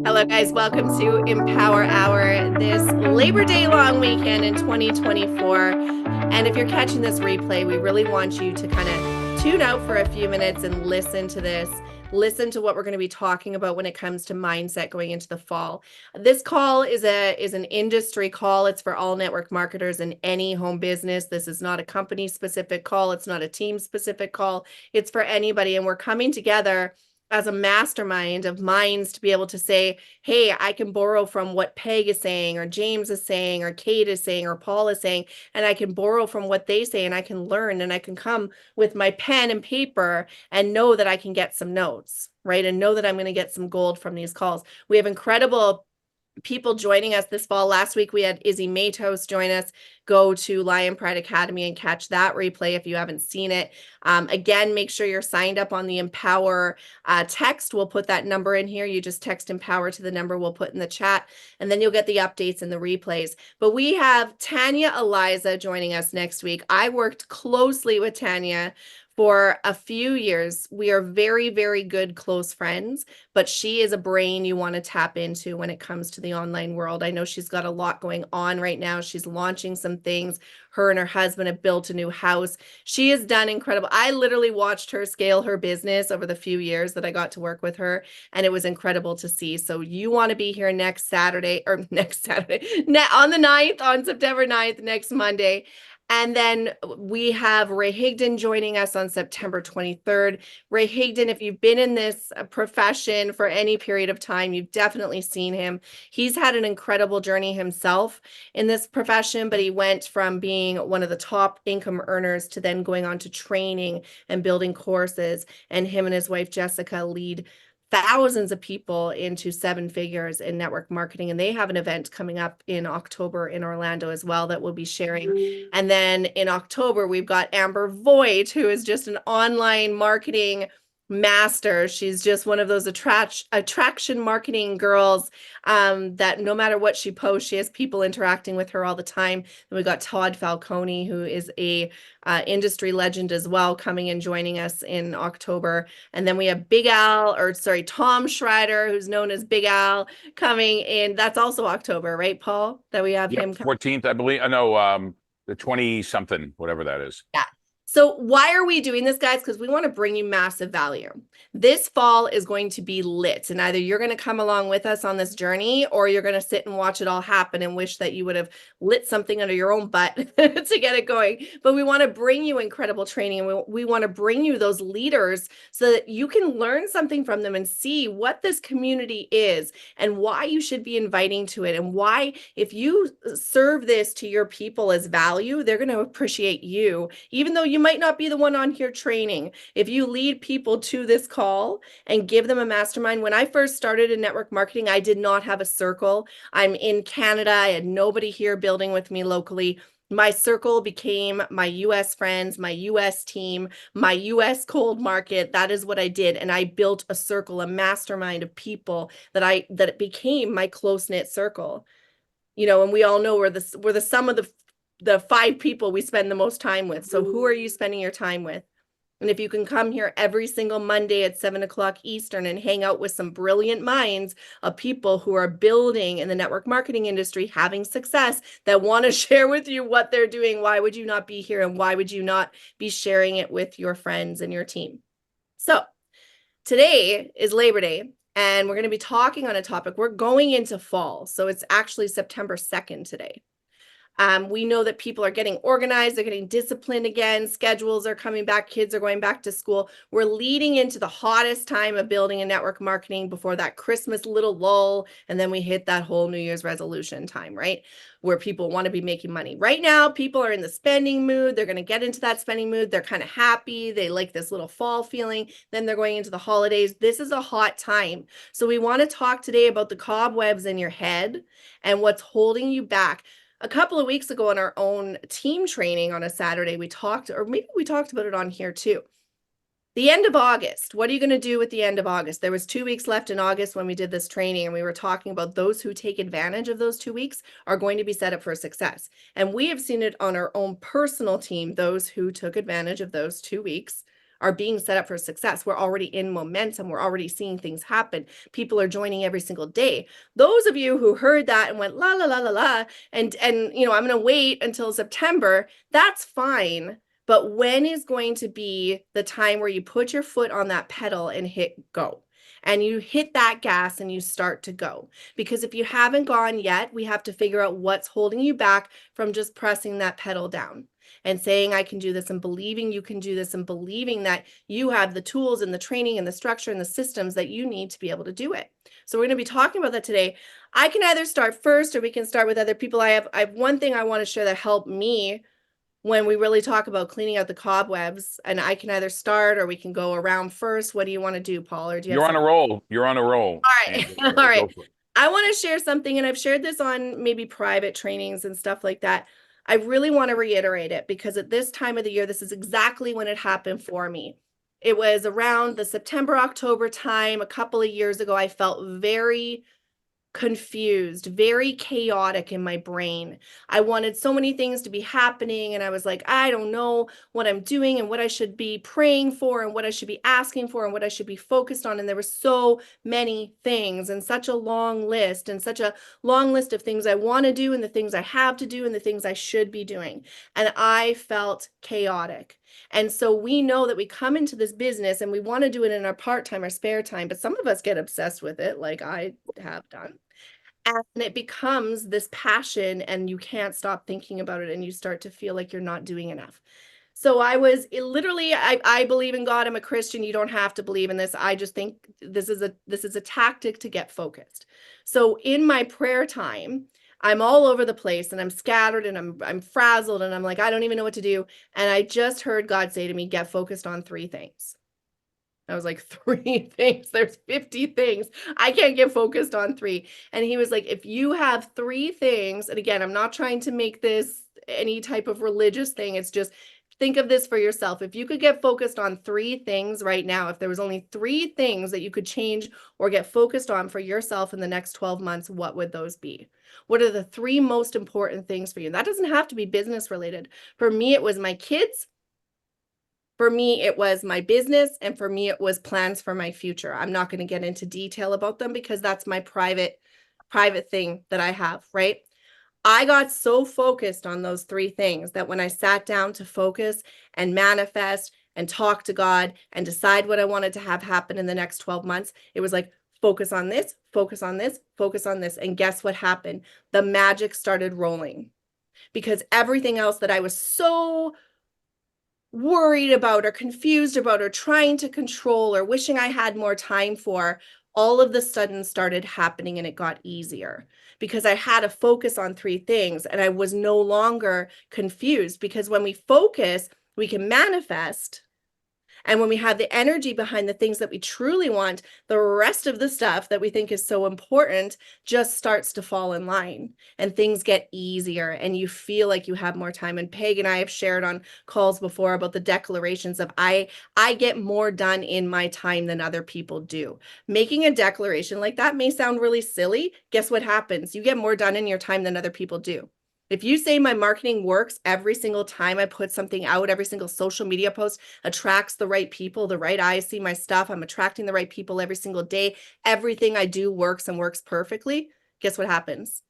Hello, guys. Welcome to Empower Hour this Labor Day long weekend in 2024. And if you're catching this replay, we really want you to kind of tune out for a few minutes and listen to this. Listen to what we're going to be talking about when it comes to mindset going into the fall. This call is an industry call. It's for all network marketers in any home business. This is not a company specific call. It's not a team specific call. It's for anybody. And we're coming together as a mastermind of minds to be able to say, hey, I can borrow from what Peg is saying, or James is saying, or Kate is saying, or Paul is saying, and I can borrow from what they say, and I can learn, and I can come with my pen and paper and know that I can get some notes, right? And know that I'm going to get some gold from these calls. We have incredible people joining us this fall. Last week we had Izzy Matos join us. Go to Lion Pride Academy and catch that replay if you haven't seen it. Again, make sure you're signed up on the Empower text. We'll put that number in here. You just text Empower to the number we'll put in the chat, and then you'll get the updates and the replays. But we have Tanya Eliza joining us next week. I worked closely with Tanya for a few years. We are very, very good close friends, but she is a brain you want to tap into when it comes to the online world. I know she's got a lot going on right now. She's launching some things. Her and her husband have built a new house. She has done incredible. I literally watched her scale her business over the few years that I got to work with her, and it was incredible to see. So you want to be here next Saturday, or next Saturday, on the 9th, on September 9th, next Monday. And then we have Ray Higdon joining us on September 23rd. Ray Higdon, if you've been in this profession for any period of time, you've definitely seen him. He's had an incredible journey himself in this profession, but he went from being one of the top income earners to then going on to training and building courses. And him and his wife, Jessica, lead thousands of people into seven figures in network marketing. And they have an event coming up in October in Orlando as well that we'll be sharing. And then in October, we've got Amber Voigt, who is just an online marketing master. She's just one of those attraction marketing girls that no matter what she posts, she has people interacting with her all the time. And we got Todd Falcone, who is a industry legend as well, coming and joining us in October. And then we have Tom Schreider, who's known as Big Al, coming in. That's also October, right, Paul? That we have him. 14th, I believe. I know, the 20 something, whatever that is. Yeah. So why are we doing this, guys? Because we want to bring you massive value. This fall is going to be lit, and either you're going to come along with us on this journey, or you're going to sit and watch it all happen and wish that you would have lit something under your own butt to get it going. But we want to bring you incredible training, and we want to bring you those leaders so that you can learn something from them and see what this community is and why you should be inviting to it, and why, if you serve this to your people as value, they're going to appreciate you, even though you might not be the one on here training. If you lead people to this call and give them a mastermind. When I first started in network marketing, I did not have a circle. I'm in Canada. I had nobody here building with me locally. My circle became my US friends, my US team, my US cold market. That is what I did. And I built a circle, a mastermind of people that it became my close-knit circle. And we all know we're the sum of the 5 people we spend the most time with. So who are you spending your time with? And if you can come here every single Monday at 7:00 Eastern and hang out with some brilliant minds of people who are building in the network marketing industry, having success, that want to share with you what they're doing, why would you not be here? And why would you not be sharing it with your friends and your team? So today is Labor Day, and we're going to be talking on a topic. We're going into fall. So it's actually September 2nd today. We know that people are getting organized, they're getting disciplined again, schedules are coming back, kids are going back to school. We're leading into the hottest time of building a network marketing before that Christmas little lull, and then we hit that whole New Year's resolution time, right? Where people want to be making money. Right now, people are in the spending mood. They're going to get into that spending mood. They're kind of happy. They like this little fall feeling. Then they're going into the holidays. This is a hot time. So we want to talk today about the cobwebs in your head and what's holding you back. A couple of weeks ago in our own team training on a Saturday, we talked about it on here too. The end of August. What are you going to do with the end of August? There was 2 weeks left in August when we did this training, and we were talking about those who take advantage of those 2 weeks are going to be set up for success. And we have seen it on our own personal team. Those who took advantage of those 2 weeks are being set up for success. We're already in momentum. We're already seeing things happen. People are joining every single day. Those of you who heard that and went la la la la la, and you know, I'm going to wait until September, that's fine. But when is going to be the time where you put your foot on that pedal and hit go? And you hit that gas and you start to go. Because if you haven't gone yet, we have to figure out what's holding you back from just pressing that pedal down and saying, I can do this, and believing you can do this, and believing that you have the tools and the training and the structure and the systems that you need to be able to do it. So we're going to be talking about that today. I can either start first or we can start with other people. I have one thing I want to share that helped me when we really talk about cleaning out the cobwebs, and I can either start or we can go around first. What do you want to do, Paul? Or do you have You're on a something? roll. You're on a roll. All right. And All go right. for it. I want to share something, and I've shared this on maybe private trainings and stuff like that. I really want to reiterate it because at this time of the year, this is exactly when it happened for me. It was around the September, October time a couple of years ago. I felt very confused, very chaotic in my brain. I wanted so many things to be happening, and I was like, I don't know what I'm doing and what I should be praying for and what I should be asking for and what I should be focused on. And there were so many things and such a long list and such a long list of things I want to do and the things I have to do and the things I should be doing. And I felt chaotic. And so we know that we come into this business and we want to do it in our part-time or spare time, but some of us get obsessed with it, like I have done. And it becomes this passion, and you can't stop thinking about it, and you start to feel like you're not doing enough. So I was literally, I believe in God. I'm a Christian. You don't have to believe in this. I just think this is a tactic to get focused. So in my prayer time, I'm all over the place and I'm scattered and I'm frazzled and I'm like, I don't even know what to do. And I just heard God say to me, get focused on 3 things. I was like, 3 things? There's 50 things. I can't get focused on 3. And he was like, if you have 3 things, and again, I'm not trying to make this any type of religious thing. It's just think of this for yourself. If you could get focused on 3 things right now, if there was only 3 things that you could change or get focused on for yourself in the next 12 months, what would those be? What are the 3 most important things for you? And that doesn't have to be business related. For me, it was my kids. For me, it was my business, and for me, it was plans for my future. I'm not going to get into detail about them because that's my private thing that I have, right? I got so focused on those 3 things that when I sat down to focus and manifest and talk to God and decide what I wanted to have happen in the next 12 months, it was like, focus on this, focus on this, focus on this. And guess what happened? The magic started rolling because everything else that I was so worried about or confused about or trying to control or wishing I had more time for, all of the sudden started happening, and it got easier because I had a focus on 3 things and I was no longer confused, because when we focus, we can manifest. And when we have the energy behind the things that we truly want, the rest of the stuff that we think is so important just starts to fall in line and things get easier and you feel like you have more time. And Peg and I have shared on calls before about the declarations of I get more done in my time than other people do. Making a declaration like that may sound really silly. Guess what happens? You get more done in your time than other people do. If you say my marketing works every single time I put something out, every single social media post attracts the right people, the right eyes see my stuff, I'm attracting the right people every single day, everything I do works and works perfectly, guess what happens?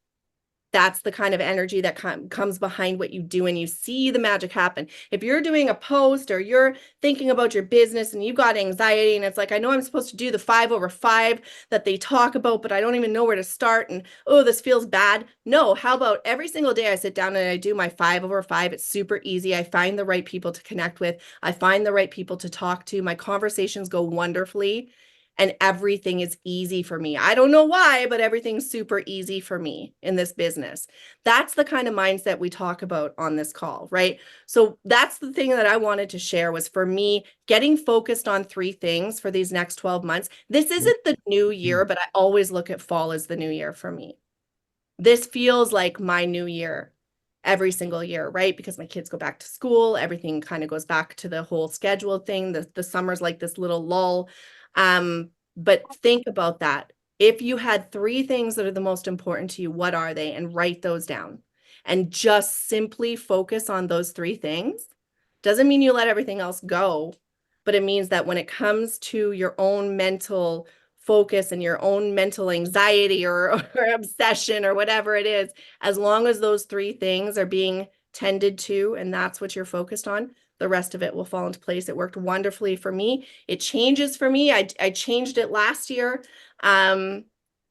That's the kind of energy that comes behind what you do, and you see the magic happen. If you're doing a post or you're thinking about your business and you've got anxiety and it's like, I know I'm supposed to do the 5/5 that they talk about, but I don't even know where to start, and oh, this feels bad. No, how about every single day I sit down and I do my 5/5? It's super easy. I find the right people to connect with. I find the right people to talk to. My conversations go wonderfully. And everything is easy for me. I don't know why, but everything's super easy for me in this business. That's the kind of mindset we talk about on this call, right? So that's the thing that I wanted to share was, for me, getting focused on 3 things for these next 12 months. This isn't the new year, but I always look at fall as the new year for me. This feels like my new year every single year, right? Because my kids go back to school, everything kind of goes back to the whole scheduled thing. The summer's like this little lull. But think about that. If you had 3 things that are the most important to you, what are they? And write those down. And just simply focus on those 3 things. Doesn't mean you let everything else go, but it means that when it comes to your own mental focus and your own mental anxiety or obsession or whatever it is, as long as those three things are being tended to and that's what you're focused on, the rest of it will fall into place. It worked wonderfully for me. It changes for me. I changed it last year.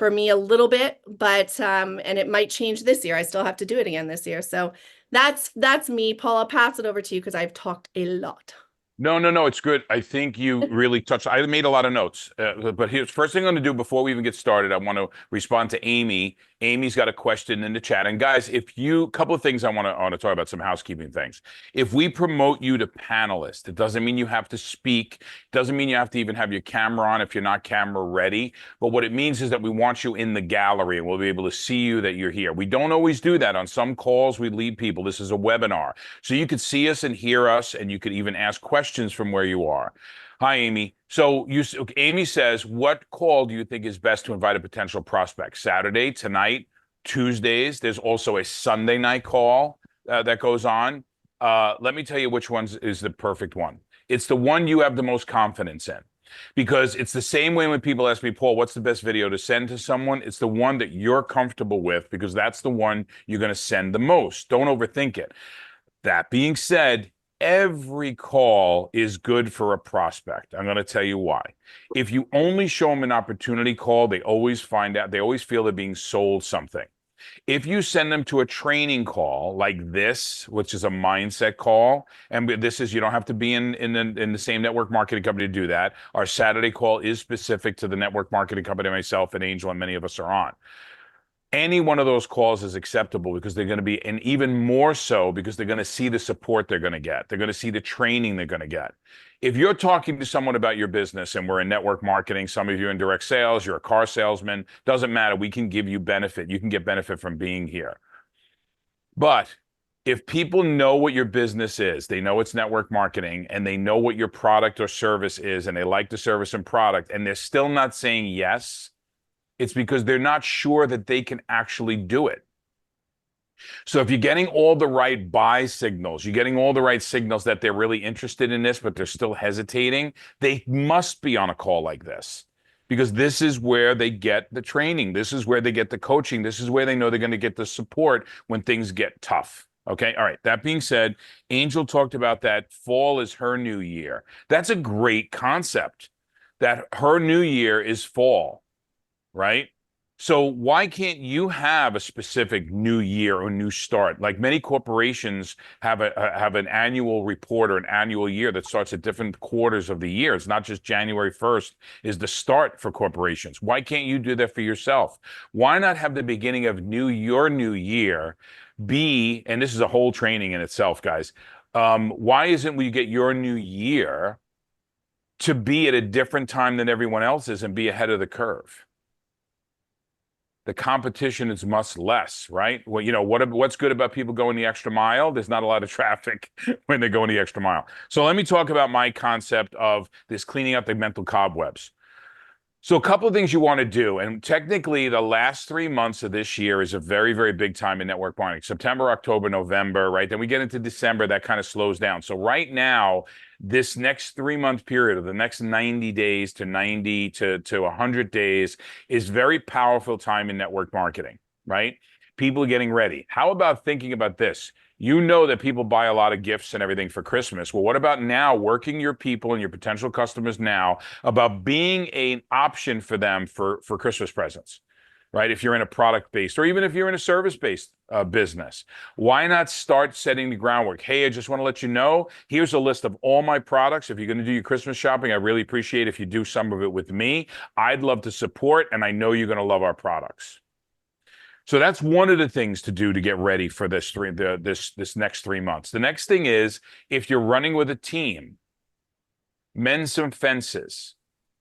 For me a little bit, but and it might change this year. I still have to do it again this year. So that's me. Paul, I'll pass it over to you because I've talked a lot. No, no, no, it's good. I think you really touched. I made a lot of notes, but here's first thing I'm going to do before we even get started. I want to respond to Amy. Amy's got a question in the chat, and guys, if you, couple of things I want to talk about, some housekeeping things. If we promote you to panelist, it doesn't mean you have to speak. Doesn't mean you have to even have your camera on if you're not camera ready. But what it means is that we want you in the gallery, and we'll be able to see you that you're here. We don't always do that on some calls. We lead people. This is a webinar, so you could see us and hear us, and you could even ask questions from where you are. Hi, Amy. So Amy says, what call do you think is best to invite a potential prospect? Saturday, tonight, Tuesdays. There's also a Sunday night call that goes on. Let me tell you which one is the perfect one. It's the one you have the most confidence in. Because it's the same way when people ask me, Paul, what's the best video to send to someone? It's the one that you're comfortable with because that's the one you're going to send the most. Don't overthink it. That being said, every call is good for a prospect. I'm going to tell you why. If you only show them an opportunity call, they always feel they're being sold something. If you send them to a training call like this, which is a mindset call, and this is, you don't have to be in the same network marketing company to do that. Our Saturday call is specific to the network marketing company myself and Angel and many of us are on. Any one of those calls is acceptable because they're going to be, and even more so because they're going to see the support they're going to get. They're going to see the training they're going to get. If you're talking to someone about your business and we're in network marketing, some of you in direct sales, you're a car salesman, doesn't matter. We can give you benefit. You can get benefit from being here. But if people know what your business is, they know it's network marketing and they know what your product or service is and they like the service and product and they're still not saying yes, it's because they're not sure that they can actually do it. So if you're getting all the right buy signals, you're getting all the right signals that they're really interested in this, but they're still hesitating, they must be on a call like this because this is where they get the training. This is where they get the coaching. This is where they know they're going to get the support when things get tough. Okay. All right. That being said, Angel talked about that fall is her new year. That's a great concept, that her new year is fall. Right? So why can't you have a specific new year or new start? Like many corporations have an annual report or an annual year that starts at different quarters of the year. It's not just January 1st is the start for corporations. Why can't you do that for yourself? Why not have the beginning of your new year be, and this is a whole training in itself, guys. Why isn't when you get your new year to be at a different time than everyone else is and be ahead of the curve? The competition is much less, right? Well, you know, what's good about people going the extra mile? There's not a lot of traffic when they're going the extra mile. So let me talk about my concept of this cleaning up the mental cobwebs. So a couple of things you want to do, and technically the last 3 months of this year is a very, very big time in network marketing. September, October, November, right? Then we get into December, that kind of slows down. So right now, this next 3-month period, or the next 90 days to 90 to 100 days is very powerful time in network marketing, right? People are getting ready. How about thinking about this? You know that people buy a lot of gifts and everything for Christmas. Well, what about now working your people and your potential customers now about being an option for them for Christmas presents, right? If you're in a product-based or even if you're in a service-based business, why not start setting the groundwork? Hey, I just want to let you know, here's a list of all my products. If you're going to do your Christmas shopping, I really appreciate if you do some of it with me. I'd love to support, and I know you're going to love our products. So that's one of the things to do to get ready for this next 3 months. The next thing is, if you're running with a team, mend some fences,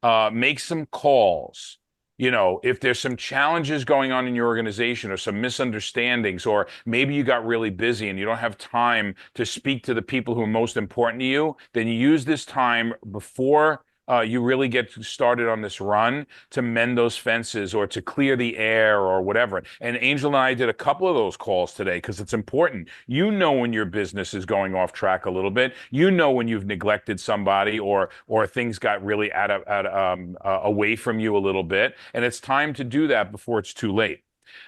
make some calls. You know, if there's some challenges going on in your organization or some misunderstandings, or maybe you got really busy and you don't have time to speak to the people who are most important to you, then you use this time before you really get started on this run to mend those fences or to clear the air or whatever. And Angel and I did a couple of those calls today because it's important. You know when your business is going off track a little bit. You know when you've neglected somebody or things got really away from you a little bit, and it's time to do that before it's too late.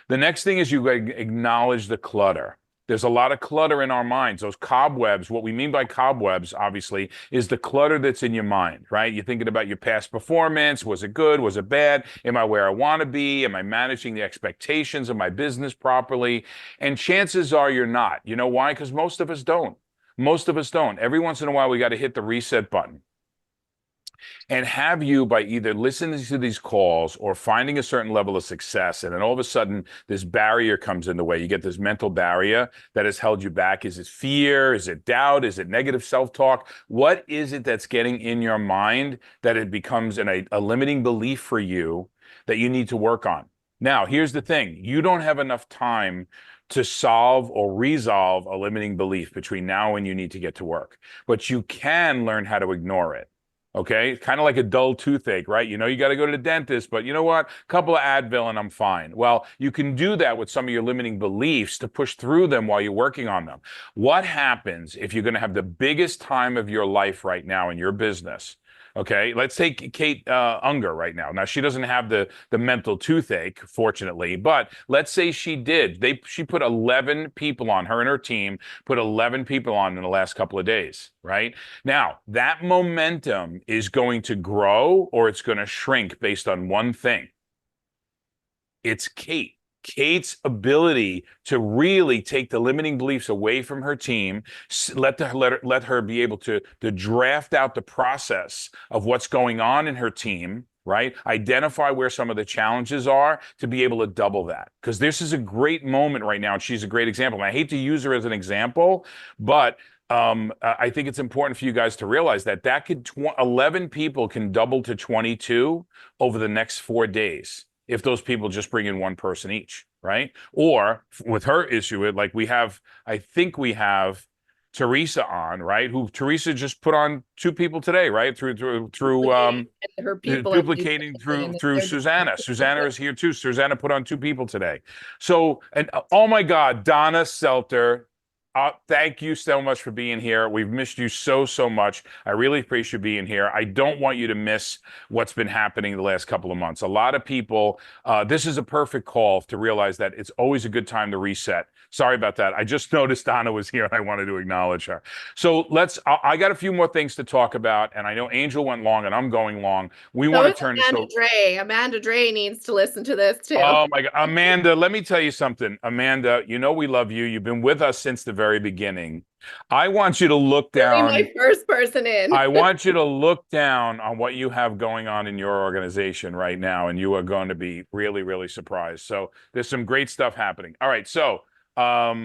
The next thing is you acknowledge the clutter. There's a lot of clutter in our minds. Those cobwebs, what we mean by cobwebs, obviously, is the clutter that's in your mind, right? You're thinking about your past performance. Was it good? Was it bad? Am I where I want to be? Am I managing the expectations of my business properly? And chances are you're not. You know why? Because most of us don't. Most of us don't. Every once in a while, we got to hit the reset button and have you, by either listening to these calls or finding a certain level of success, and then all of a sudden this barrier comes in the way. You get this mental barrier that has held you back. Is it fear? Is it doubt? Is it negative self-talk? What is it that's getting in your mind that it becomes a limiting belief for you that you need to work on? Now, here's the thing. You don't have enough time to solve or resolve a limiting belief between now and you need to get to work, but you can learn how to ignore it. Okay, kind of like a dull toothache, right? You know, you got to go to the dentist, but you know what? A couple of Advil and I'm fine. Well, you can do that with some of your limiting beliefs to push through them while you're working on them. What happens if you're going to have the biggest time of your life right now in your business? Okay, let's take Kate Unger right now. Now she doesn't have the mental toothache, fortunately, but let's say she did. She put 11 people on, her and her team put 11 people on in the last couple of days, right? Now that momentum is going to grow or it's going to shrink based on one thing. It's Kate. Kate's ability to really take the limiting beliefs away from her team, let her be able to draft out the process of what's going on in her team, right? Identify where some of the challenges are to be able to double that. Because this is a great moment right now, and she's a great example. And I hate to use her as an example, but I think it's important for you guys to realize that 11 people can double to 22 over the next 4 days if those people just bring in one person each, right? Or with her issue, like I think we have Teresa on, right? Who Teresa just put on 2 people today, right? Through her people are duplicating and through they're Susanna. Susanna is here too. Susanna put on 2 people today. So, and oh my God, Donna Selter. Thank you so much for being here. We've missed you so much. I really appreciate you being here. I don't want you to miss what's been happening the last couple of months. A lot of people, this is a perfect call to realize that it's always a good time to reset. Sorry about that. I just noticed Donna was here and I wanted to acknowledge her. So I got a few more things to talk about, and I know Angel went long and I'm going long. We So want is to turn this Amanda over. Dre. Amanda Dre needs to listen to this too. Oh my God. Amanda, let me tell you something. Amanda, you know we love you. You've been with us since the very beginning. I want you to look Really, down. my first person in. I want you to look down on what you have going on in your organization right now, and you are going to be really surprised. So there's some great stuff happening. All right. So, all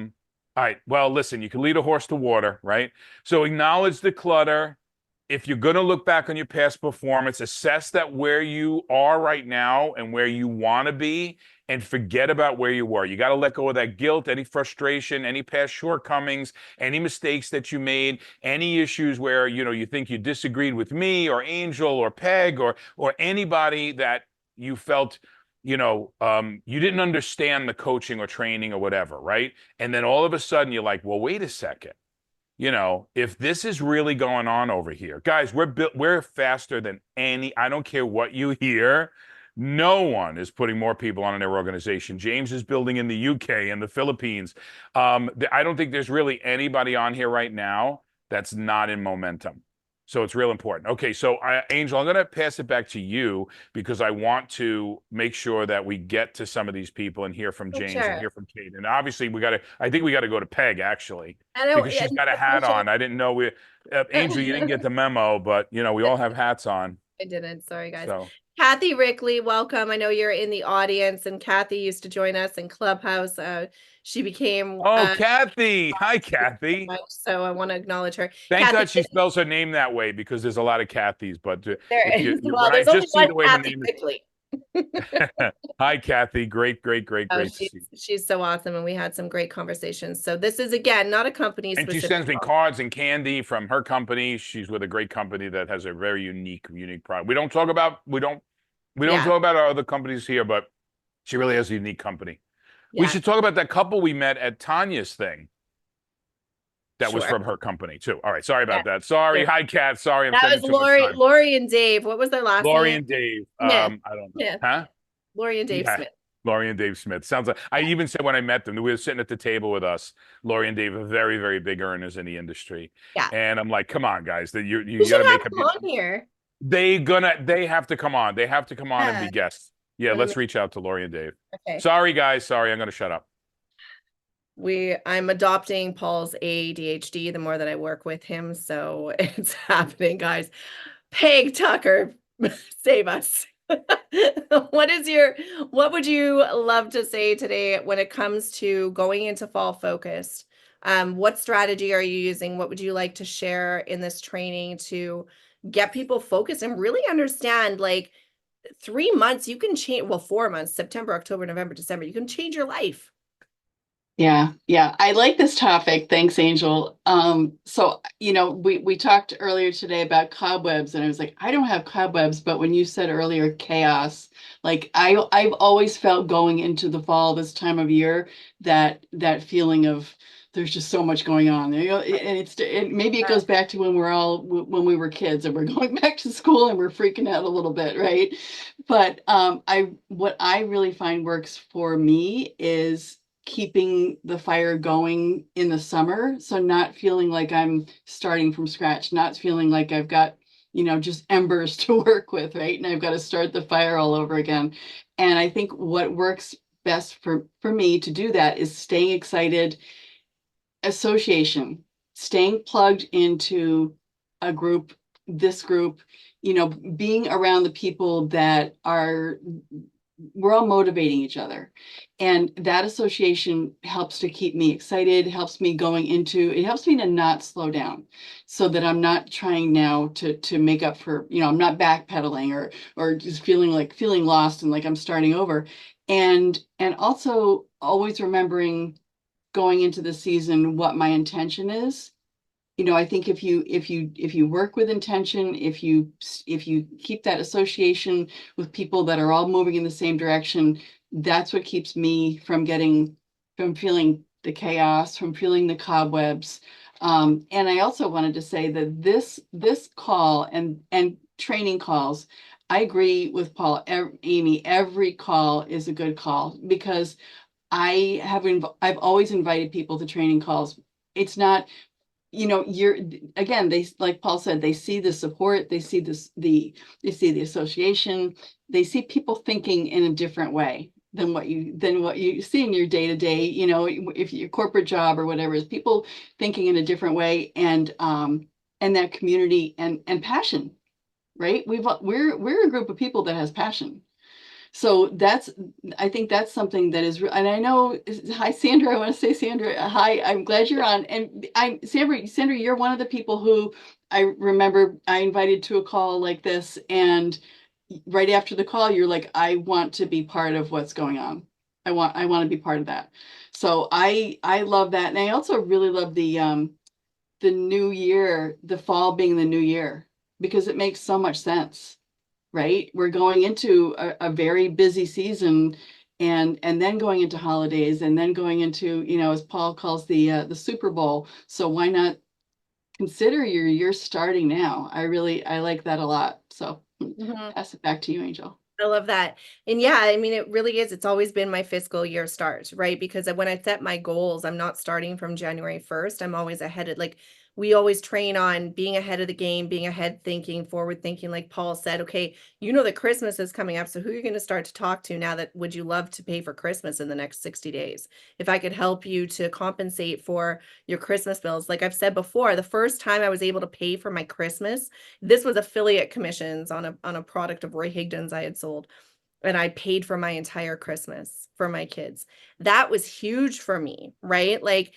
right. Well, listen, you can lead a horse to water, right? So acknowledge the clutter. If you're going to look back on your past performance, assess that where you are right now and where you want to be, and forget about where you were. You got to let go of that guilt, any frustration, any past shortcomings, any mistakes that you made, any issues where, you think you disagreed with me or Angel or Peg or anybody that you felt, you didn't understand the coaching or training or whatever, right? And then all of a sudden you're like, well, wait a second. If this is really going on over here, guys, we're faster than I don't care what you hear. No one is putting more people on in their organization. James is building in the UK and the Philippines. I don't think there's really anybody on here right now that's not in momentum. So it's real important. Okay, so Angel, I'm going to pass it back to you because I want to make sure that we get to some of these people and hear from James and Sure. hear from Kate. And obviously, I think we got to go to Peg actually I don't, because she's got a hat on. I didn't know Angel, you didn't get the memo, but we all have hats on. I didn't. Sorry, guys. So, Kathy Rickley, welcome. I know you're in the audience, and Kathy used to join us in Clubhouse. She became Kathy. Hi, Kathy. so I want to acknowledge her. Thank Kathy, God she spells her name that way because there's a lot of Kathys. But there if is. Well, when I there's only just see one the way her Kathy name is, Rickley. Hi, Kathy. Great, great, great, Oh, great to see you. she's so awesome, and we had some great conversations. So this is again not a company And she specific sends me call. cards and candy from her company. She's with a great company that has a very unique product. We don't Yeah, talk about our other companies here, but she really has a unique company. We yeah, should talk about that couple we met at Tanya's thing. That was sure. from her company too. All right, sorry Yeah, about that. Sorry, sure. hi Kat. Sorry, I'm That was spending too much time. Lori and Dave. What was their last Lori name? and Dave. Smith. I don't know. Smith. Huh? Lori and Dave Yeah. Smith. Lori and Dave Smith. Sounds like I even said when I met them, we were sitting at the table with us. Lori and Dave are very, very big earners in the industry. Yeah. And I'm like, come on, guys, that We you should gotta have make up them your on here. they have to come on. They have to come on and Yeah. be guests. Yeah, That let's amazing. reach out to Lori and Dave. Okay. Sorry, guys. Sorry, I'm gonna shut up. I'm adopting Paul's ADHD the more that I work with him. So it's happening, guys. Peg Tucker, save us. What would you love to say today when it comes to going into fall focused? What strategy are you using? What would you like to share in this training to get people focused and really understand like 3 months you can change, well, 4 months, September, October, November, December, you can change your life. Yeah, yeah. I like this topic. Thanks, Angel. So we talked earlier today about cobwebs, and I was like, I don't have cobwebs, but when you said earlier chaos, like I've always felt going into the fall this time of year that feeling of there's just so much going on. And maybe it goes back to when we were kids and we're going back to school and we're freaking out a little bit, right? But I what I really find works for me is keeping the fire going in the summer. So not feeling like I'm starting from scratch, not feeling like I've got, just embers to work with, right? And I've got to start the fire all over again. And I think what works best for me to do that is staying excited, association, staying plugged into a group, this group, being around the people that are we're all motivating each other. And that association helps to keep me excited, helps me it helps me to not slow down so that I'm not trying now to make up for, I'm not backpedaling or just feeling lost and like I'm starting over. And also always remembering going into the season what my intention is. I think if you work with intention, if you keep that association with people that are all moving in the same direction, that's what keeps me from feeling the chaos, from feeling the cobwebs. And I also wanted to say that this call and training calls, I agree with Paul, Amy, every call is a good call because I've always invited people to training calls. It's not, you're again, they, like Paul said, they see the support, they see the association, they see people thinking in a different way than what you see in your day-to-day, if your corporate job or whatever, is people thinking in a different way, and that community and passion, right? We're a group of people that has passion. So I think that's something that is, and I know, hi, Sandra, I want to say, Sandra, hi, I'm glad you're on. And Sandra, you're one of the people who I remember I invited to a call like this. And right after the call, you're like, I want to be part of what's going on. I want to be part of that. So I love that. And I also really love the new year, the fall being the new year, because it makes so much sense, right? We're going into a very busy season, and then going into holidays, and then going into, as Paul calls the Super Bowl. So why not consider your year starting now? I like that a lot. So Mhm. pass it back to you, Angel. I love that. And yeah, I mean, it really is. It's always been my fiscal year start, right? Because when I set my goals, I'm not starting from January 1st. I'm always ahead of, like, we always train on being ahead of the game, being ahead thinking, forward thinking. Like Paul said, okay, you know that Christmas is coming up. So who are you going to start to talk to now that would you love to pay for Christmas in the next 60 days? If I could help you to compensate for your Christmas bills. Like I've said before, the first time I was able to pay for my Christmas, this was affiliate commissions on a product of Roy Higdon's I had sold, and I paid for my entire Christmas for my kids. That was huge for me, right? Like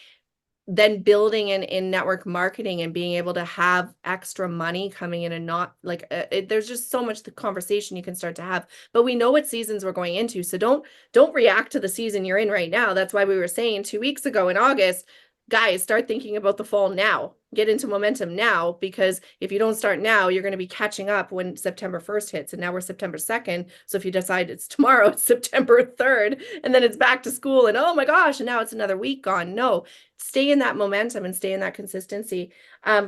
then building in network marketing and being able to have extra money coming in, and not like there's just so much the conversation you can start to have. But we know what seasons we're going into, so don't react to the season you're in right now. That's why we were saying 2 weeks ago in August, guys, start thinking about the fall now. Get into momentum now, because if you don't start now, you're going to be catching up when September 1st hits. And now we're September 2nd. So if you decide it's tomorrow, it's September 3rd, and then it's back to school and oh my gosh, and now it's another week gone. No, stay in that momentum and stay in that consistency.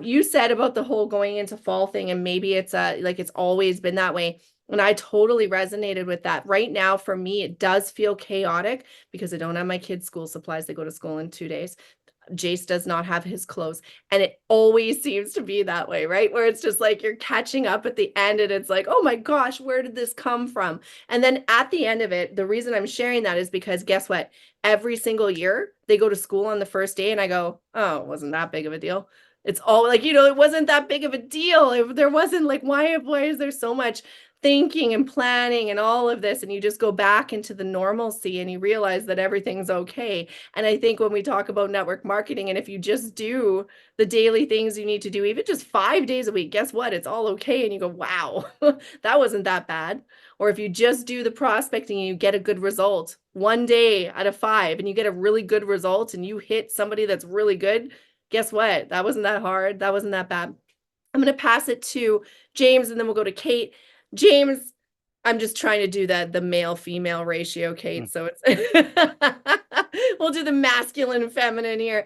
You said about the whole going into fall thing, and maybe it's like it's always been that way. And I totally resonated with that. Right now, for me, it does feel chaotic because I don't have my kids' school supplies. They go to school in 2 days. Jace does not have his clothes. And it always seems to be that way, right? Where it's just like you're catching up at the end and it's like, oh my gosh, where did this come from? And then at the end of it, the reason I'm sharing that is because guess what? Every single year they go to school on the first day and I go, oh, it wasn't that big of a deal. It's all like, it wasn't that big of a deal. There wasn't like, why is there so much thinking and planning and all of this? And you just go back into the normalcy and you realize that everything's okay. And I think when we talk about network marketing, and if you just do the daily things you need to do, even just 5 days a week, guess what? It's all okay. And you go, wow, that wasn't that bad. Or if you just do the prospecting and you get a good result 1 day out of 5, and you get a really good result and you hit somebody that's really good, guess what? That wasn't that hard. That wasn't that bad. I'm going to pass it to James and then we'll go to Kate. James, I'm just trying to do the male female ratio, Kate. So it's we'll do the masculine and feminine here.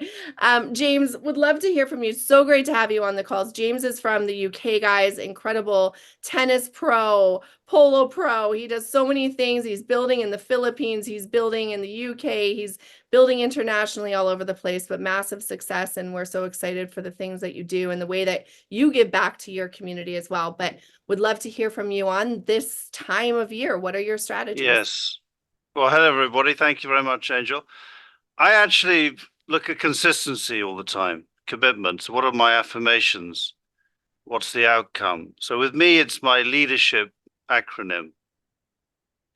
James, would love to hear from you. So great to have you on the calls. James is from the UK, guys. Incredible tennis pro, polo pro. He does so many things. He's building in the Philippines. He's building in the UK. He's building internationally all over the place, but massive success. And we're so excited for the things that you do and the way that you give back to your community as well. But would love to hear from you on this time of year. What are your strategies? Yes. Well, hello, everybody. Thank you very much, Angel. I actually look at consistency all the time, commitments. What are my affirmations? What's the outcome? So with me, it's my leadership acronym.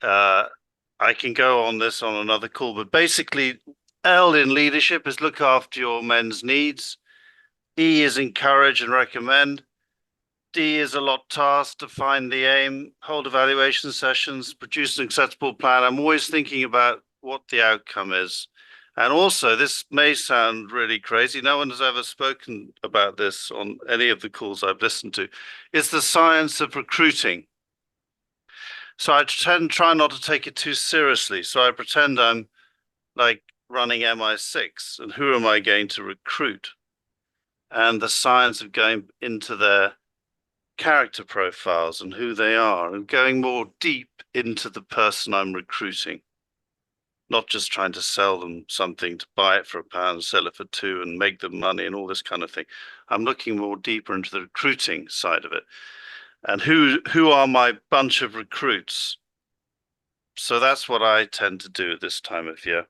I can go on this on another call, but basically, L in leadership is look after your men's needs. E is encourage and recommend. D is a lot task, define the aim, hold evaluation sessions, produce an acceptable plan. I'm always thinking about what the outcome is. And also, this may sound really crazy. No one has ever spoken about this on any of the calls I've listened to. It's the science of recruiting. So I try not to take it too seriously. So I pretend I'm like running MI6 and who am I going to recruit? And the science of going into their character profiles and who they are and going more deep into the person I'm recruiting, not just trying to sell them something to buy it for £1, sell it for £2 and make them money and all this kind of thing. I'm looking more deeper into the recruiting side of it and who are my bunch of recruits. So that's what I tend to do at this time of year,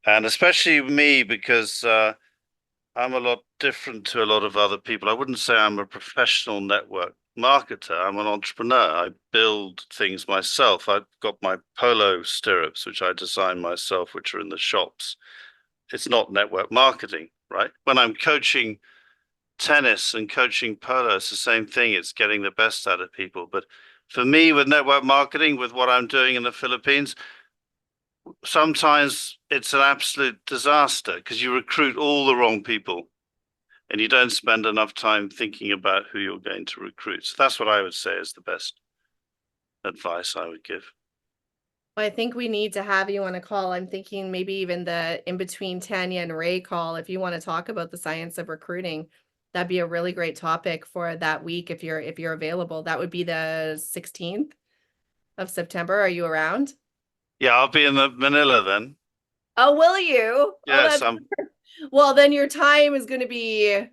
and especially me because I'm a lot different to a lot of other people. I wouldn't say I'm a professional network marketer. I'm an entrepreneur. I build things myself. I've got my polo stirrups, which I design myself, which are in the shops. It's not network marketing, right? When I'm coaching tennis and coaching polo, it's the same thing. It's getting the best out of people. But for me, with network marketing, with what I'm doing in the Philippines, sometimes it's an absolute disaster because you recruit all the wrong people and you don't spend enough time thinking about who you're going to recruit. So that's what I would say is the best advice I would give. Well, I think we need to have you on a call. I'm thinking maybe even the in between Tanya and Ray call, if you want to talk about the science of recruiting. That'd be a really great topic for that week if you're available. That would be the 16th of September. Are you around? Yeah, I'll be in Manila then. Oh, will you? Yes, well, then your time is going to be,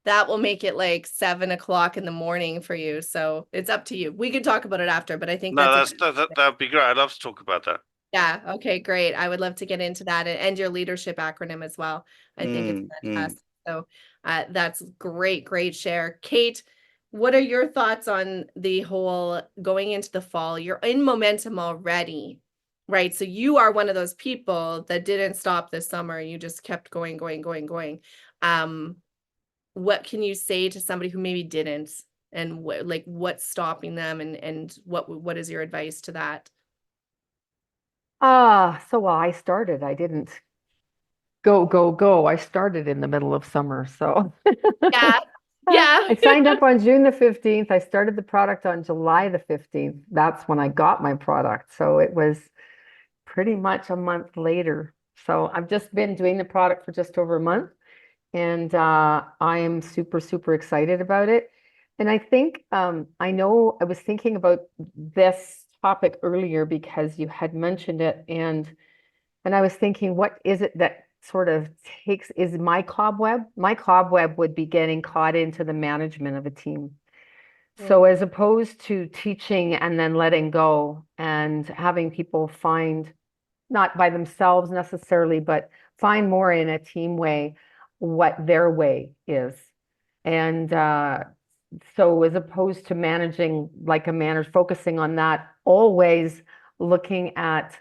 that will make it like 7 o'clock in the morning for you. So it's up to you. We can talk about it after, but I think that'd be great. I'd love to talk about that. Yeah. Okay, great. I would love to get into that and your leadership acronym as well. I think it's fantastic. So that's great, great share. Kate, what are your thoughts on the whole going into the fall? You're in momentum already. right? So you are one of those people that didn't stop this summer. You just kept going, going, going, going. What can you say to somebody who maybe didn't, and what's stopping them, and what is your advice to that? Well, I started. I didn't go, go, go. I started in the middle of summer. So Yeah. Yeah. I signed up on June the 15th. I started the product on July the 15th. That's when I got my product. So it was pretty much a month later. So I've just been doing the product for just over a month. And I am super, super excited about it. And I think I know I was thinking about this topic earlier because you had mentioned it, and I was thinking, what is it that sort of is my cobweb? My cobweb would be getting caught into the management of a team. So as opposed to teaching and then letting go and having people find, not by themselves necessarily, but find more in a team way what their way is. And so as opposed to managing like a manager, focusing on that, always looking at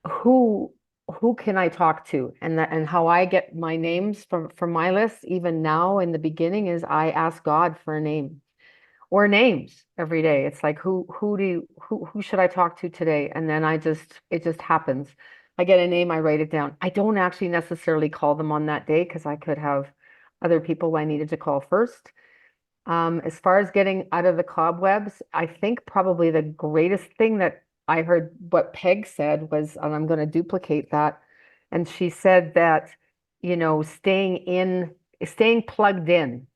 who who can I talk to, and how I get my names from my list even now in the beginning is I ask God for a name or names every day. It's like who should I talk to today? And then it just happens. I get a name, I write it down. I don't actually necessarily call them on that day because I could have other people I needed to call first. As far as getting out of the cobwebs, I think probably the greatest thing that I heard what Peg said was, and I'm going to duplicate that. And she said that, staying plugged in,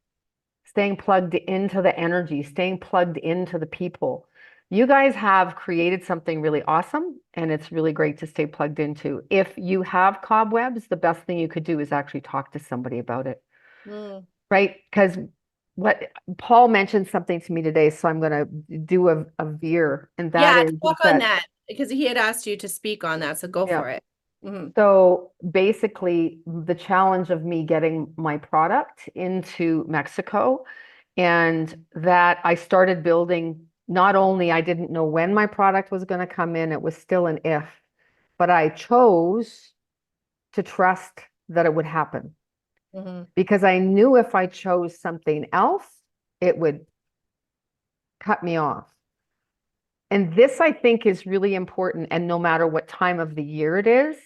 staying plugged into the energy, staying plugged into the people. You guys have created something really awesome, and it's really great to stay plugged into. If you have cobwebs, the best thing you could do is actually talk to somebody about it, Mm. right? Because what Paul mentioned something to me today, so I'm going to do a veer, and that Yeah, is talk on that, that because he had asked you to speak on that, so go yeah. for it. Mhm. So basically, the challenge of me getting my product into Mexico, and that I started building, not only I didn't know when my product was going to come in, it was still an if, but I chose to trust that it would happen Mhm. because I knew if I chose something else, it would cut me off. And this, I think, is really important. And no matter what time of the year it is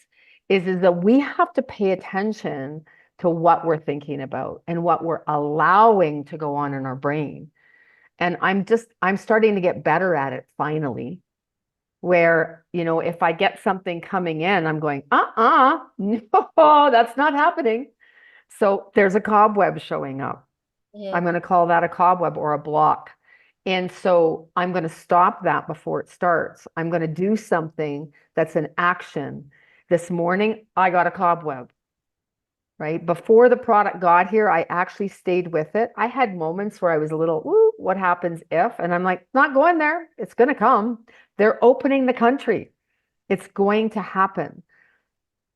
that we have to pay attention to what we're thinking about and what we're allowing to go on in our brain. And I'm starting to get better at it finally, where, if I get something coming in, I'm going, no, that's not happening. So there's a cobweb showing up. I'm Mhm. going to call that a cobweb or a block. And so I'm going to stop that before it starts. I'm going to do something that's an action. This morning, I got a cobweb, right? Before the product got here, I actually stayed with it. I had moments where I was a little, ooh, what happens if? And I'm like, not going there. It's going to come. They're opening the country. It's going to happen.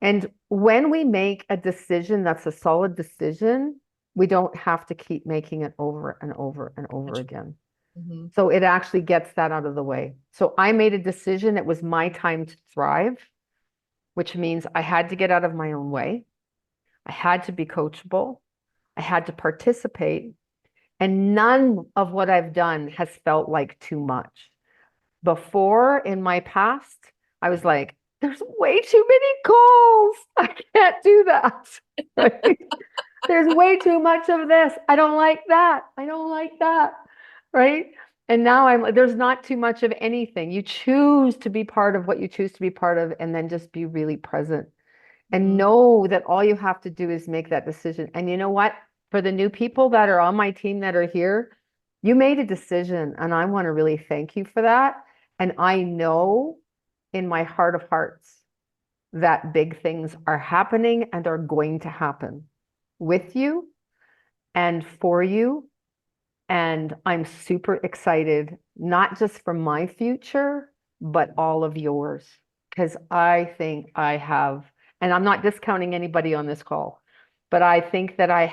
And when we make a decision that's a solid decision, we don't have to keep making it over and over and over again. Mhm. So it actually gets that out of the way. So I made a decision. It was my time to thrive, which means I had to get out of my own way. I had to be coachable. I had to participate. And none of what I've done has felt like too much. Before in my past, I was like, there's way too many calls. I can't do that. Right? There's way too much of this. I don't like that. I don't like that. Right? And now there's not too much of anything. You choose to be part of what you choose to be part of, and then just be really present and Mhm. know that all you have to do is make that decision. And you know what? For the new people that are on my team that are here, you made a decision, and I want to really thank you for that. And I know in my heart of hearts that big things are happening and are going to happen with you and for you. And I'm super excited, not just for my future, but all of yours. Because I think I have, and I'm not discounting anybody on this call, but I think that I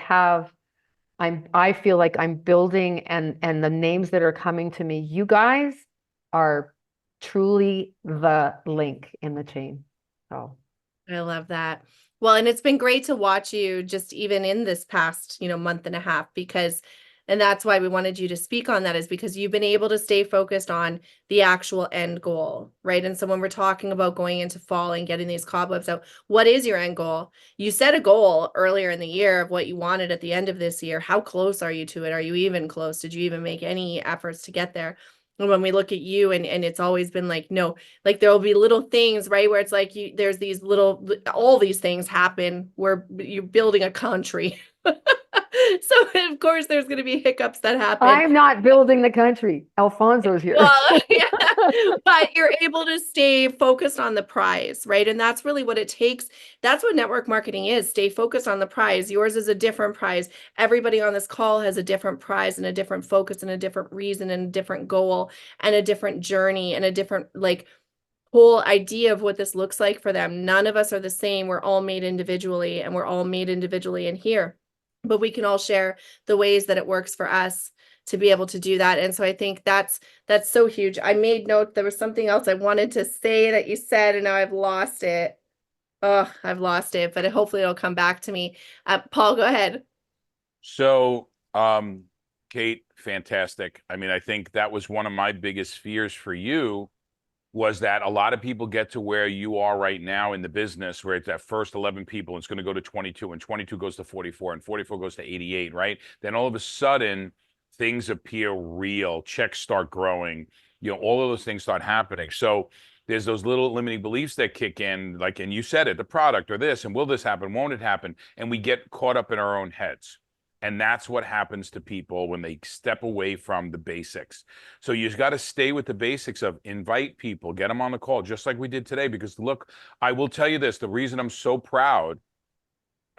feel like I'm building, and the names that are coming to me, you guys are truly the link in the chain. So I love that. Well, and it's been great to watch you just even in this past, month and a half and that's why we wanted you to speak on that is because you've been able to stay focused on the actual end goal, right? And so when we're talking about going into fall and getting these cobwebs out, what is your end goal? You set a goal earlier in the year of what you wanted at the end of this year. How close are you to it? Are you even close? Did you even make any efforts to get there? And when we look at you and it's always been like, no, like there will be little things, right? Where it's like there's these little, all these things happen where you're building a country. So of course there's going to be hiccups that happen. I'm not building the country. Alfonso's here. Well, yeah, but you're able to stay focused on the prize, right? And that's really what it takes. That's what network marketing is. Stay focused on the prize. Yours is a different prize. Everybody on this call has a different prize and a different focus and a different reason and a different goal and a different journey and a different whole idea of what this looks like for them. None of us are the same. We're all made individually and we're all made individually in here, but we can all share the ways that it works for us to be able to do that. And so I think that's so huge. I made note, there was something else I wanted to say that you said, and now I've lost it. Oh, I've lost it, but hopefully it'll come back to me. Paul, go ahead. So, Kate, fantastic. I mean, I think that was one of my biggest fears for you was that a lot of people get to where you are right now in the business, where it's that first 11 people, it's going to go to 22, and 22 goes to 44, and 44 goes to 88, right? Then all of a sudden, things appear real, checks start growing, all of those things start happening. So there's those little limiting beliefs that kick in, like, and you said it, the product or this, and will this happen, won't it happen? And we get caught up in our own heads. And that's what happens to people when they step away from the basics. So you've got to stay with the basics of invite people, get them on the call, just like we did today. Because look, I will tell you this, the reason I'm so proud,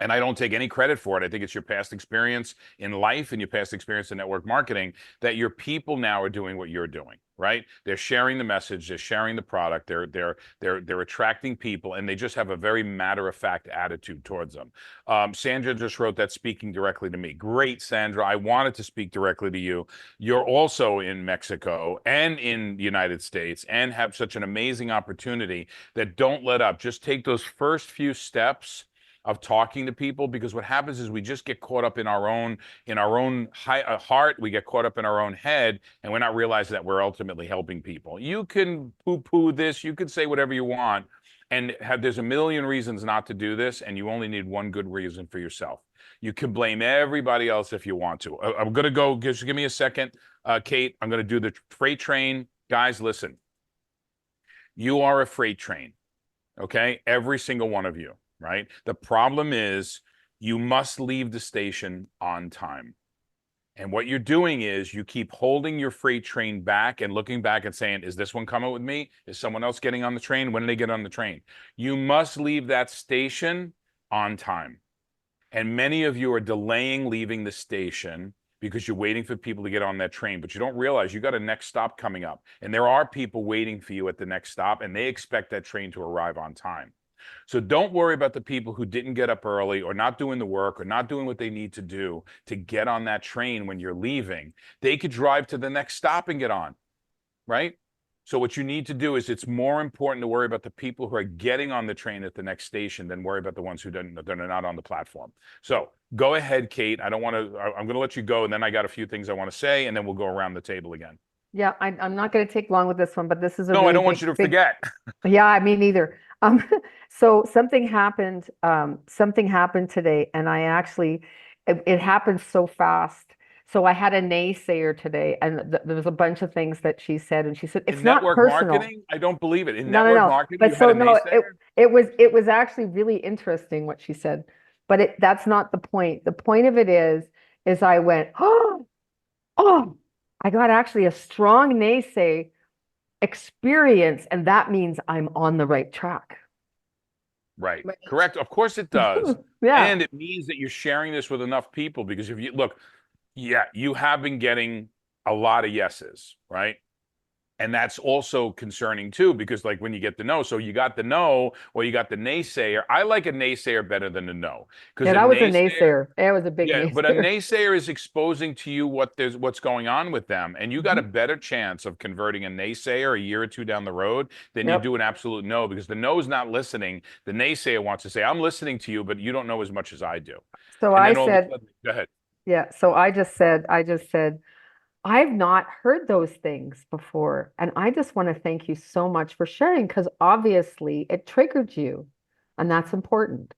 and I don't take any credit for it, I think it's your past experience in life and your past experience in network marketing, that your people now are doing what you're doing, right? They're sharing the message, they're sharing the product, they're attracting people, and they just have a very matter-of-fact attitude towards them. Sandra just wrote that speaking directly to me. Great, Sandra. I wanted to speak directly to you. You're also in Mexico and in the United States and have such an amazing opportunity that don't let up. Just take those first few steps of talking to people, because what happens is we just get caught up in our own heart, we get caught up in our own head, and we're not realizing that we're ultimately helping people. You can poo-poo this, you can say whatever you want, and there's a million reasons not to do this, and you only need one good reason for yourself. You can blame everybody else if you want to. I'm gonna go, just give me a second, Kate. I'm gonna do the freight train. Guys, listen. You are a freight train, okay? Every single one of you. Right? The problem is you must leave the station on time. And what you're doing is you keep holding your freight train back and looking back and saying, is this one coming with me? Is someone else getting on the train? When do they get on the train? You must leave that station on time. And many of you are delaying leaving the station because you're waiting for people to get on that train, but you don't realize you got a next stop coming up. And there are people waiting for you at the next stop, and they expect that train to arrive on time. So don't worry about the people who didn't get up early or not doing the work or not doing what they need to do to get on that train when you're leaving. They could drive to the next stop and get on, right? So what you need to do is it's more important to worry about the people who are getting on the train at the next station than worry about the ones who they're not on the platform. So go ahead, Kate. I'm going to let you go, and then I got a few things I want to say, and then we'll go around the table again. yeah, I'm not going to take long with this one, but this is a No, really I don't want big, you to big, forget. yeah, me neither. So something happened today, and I actually, it happened so fast. So I had a naysayer today, and there was a bunch of things that she said, and she said, it's In not network personal. marketing, I don't believe it. In No, network no. marketing, But you so had a no, naysayer? it was actually really interesting what she said. But that's not the point. The point of it is I went, oh, I got actually a strong naysay experience, and that means I'm on the right track. Right. Right. Correct. Of course it does. Yeah. And it means that you're sharing this with enough people, because if you look, yeah, you have been getting a lot of yeses, right? And that's also concerning too, because like when you get the no, so you got the no or you got the naysayer. I like a naysayer better than a no, because Yeah, a that was a naysayer, naysayer. It was a big yeah, but a naysayer. naysayer is exposing to you what's going on with them, and you got a better chance of converting a naysayer a year or two down the road than you Yep. do an absolute no, because the no is not listening. The naysayer wants to say, "I'm listening to you, but you don't know as much as I do," So and I then all of a said, sudden, go ahead. yeah, so I just said, I've not heard those things before. And I just want to thank you so much for sharing because obviously it triggered you. And that's important.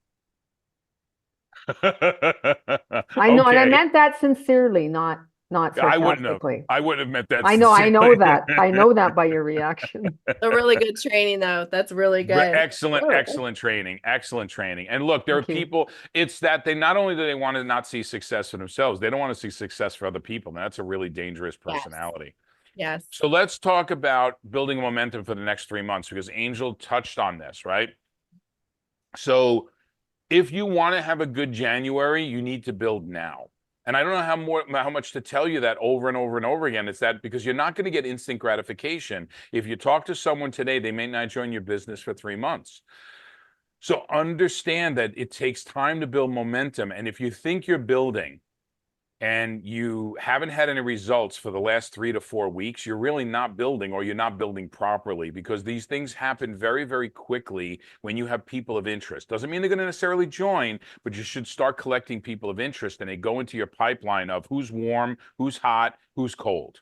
I know, and I Okay, meant that sincerely, not I wouldn't have. sarcastically. I wouldn't have meant that I know sincerely. that. I know that by your reaction. A really good training, though. That's really good. Excellent, Oh, excellent training, excellent training. And look, there are Thank you. people, it's that they not only do they want to not see success for themselves, they don't want to see success for other people. And that's a really dangerous yes. personality. Yes. So let's talk about building momentum for the next 3 months, because Angel touched on this, right? So if you want to have a good January, you need to build now. And I don't know how much to tell you that over and over and over again. It's that because you're not going to get instant gratification. If you talk to someone today, they may not join your business for 3 months. So understand that it takes time to build momentum. And if you think you're building and you haven't had any results for the last 3 to 4 weeks, you're really not building, or you're not building properly, because these things happen very, very quickly when you have people of interest. Doesn't mean they're going to necessarily join, but you should start collecting people of interest, and they go into your pipeline of who's warm, who's hot, who's cold.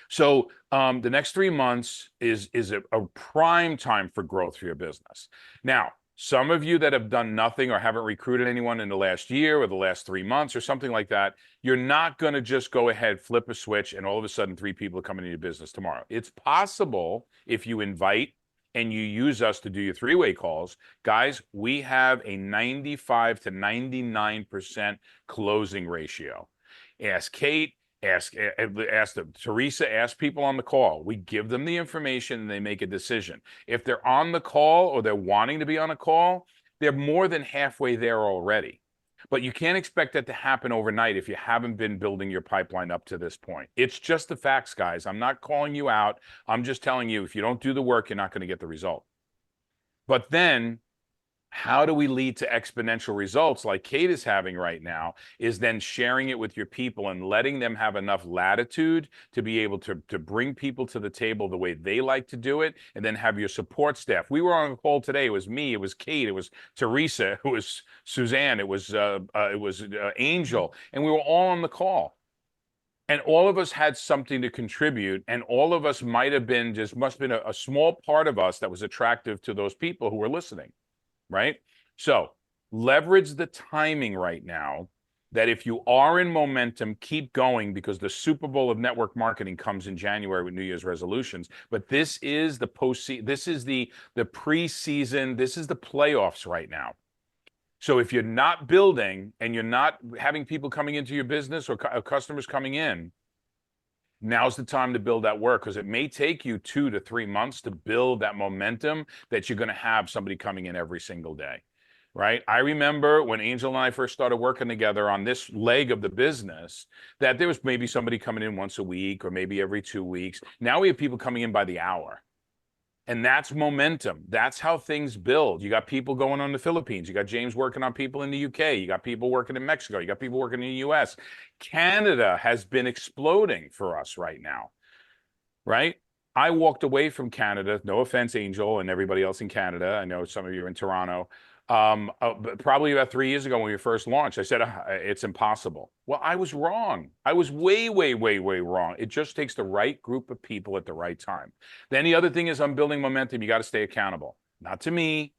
So the next 3 months is a prime time for growth for your business. Now, some of you that have done nothing or haven't recruited anyone in the last year or the last 3 months or something like that, you're not going to just go ahead, flip a switch, and all of a sudden 3 people are coming into your business tomorrow. It's possible if you invite and you use us to do your three-way calls. Guys, we have a 95 to 99% closing ratio. Ask Kate, ask Teresa, ask people on the call. We give them the information and they make a decision. If they're on the call or they're wanting to be on a call, they're more than halfway there already. But you can't expect that to happen overnight if you haven't been building your pipeline up to this point. It's just the facts, guys. I'm not calling you out. I'm just telling you, if you don't do the work, you're not going to get the result. But then how do we lead to exponential results like Kate is having right now, is then sharing it with your people and letting them have enough latitude to be able to bring people to the table the way they like to do it, and then have your support staff. We were on a call today. It was me, it was Kate, it was Teresa, it was Suzanne, it was Angel, and we were all on the call. And all of us had something to contribute, and all of us must have been a small part of us that was attractive to those people who were listening. Right? So leverage the timing right now, that if you are in momentum, keep going, because the Super Bowl of network marketing comes in January with New Year's resolutions. But this is the postseason, this is the preseason, this is the playoffs right now. So if you're not building and you're not having people coming into your business or customers coming in, now's the time to build that work, because it may take you 2 to 3 months to build that momentum that you're going to have somebody coming in every single day, right? I remember when Angel and I first started working together on this leg of the business, that there was maybe somebody coming in once a week or maybe every 2 weeks. Now we have people coming in by the hour. And that's momentum. That's how things build. You got people going on the Philippines. You got James working on people in the UK. You got people working in Mexico. You got people working in the US. Canada has been exploding for us right now, right? I walked away from Canada. No offense, Angel, and everybody else in Canada. I know some of you are in Toronto. But probably about 3 years ago when we first launched, I said, it's impossible. Well, I was wrong. I was way, way, way, way wrong. It just takes the right group of people at the right time. Then the other thing is, I'm building momentum. You got to stay accountable. Not to me,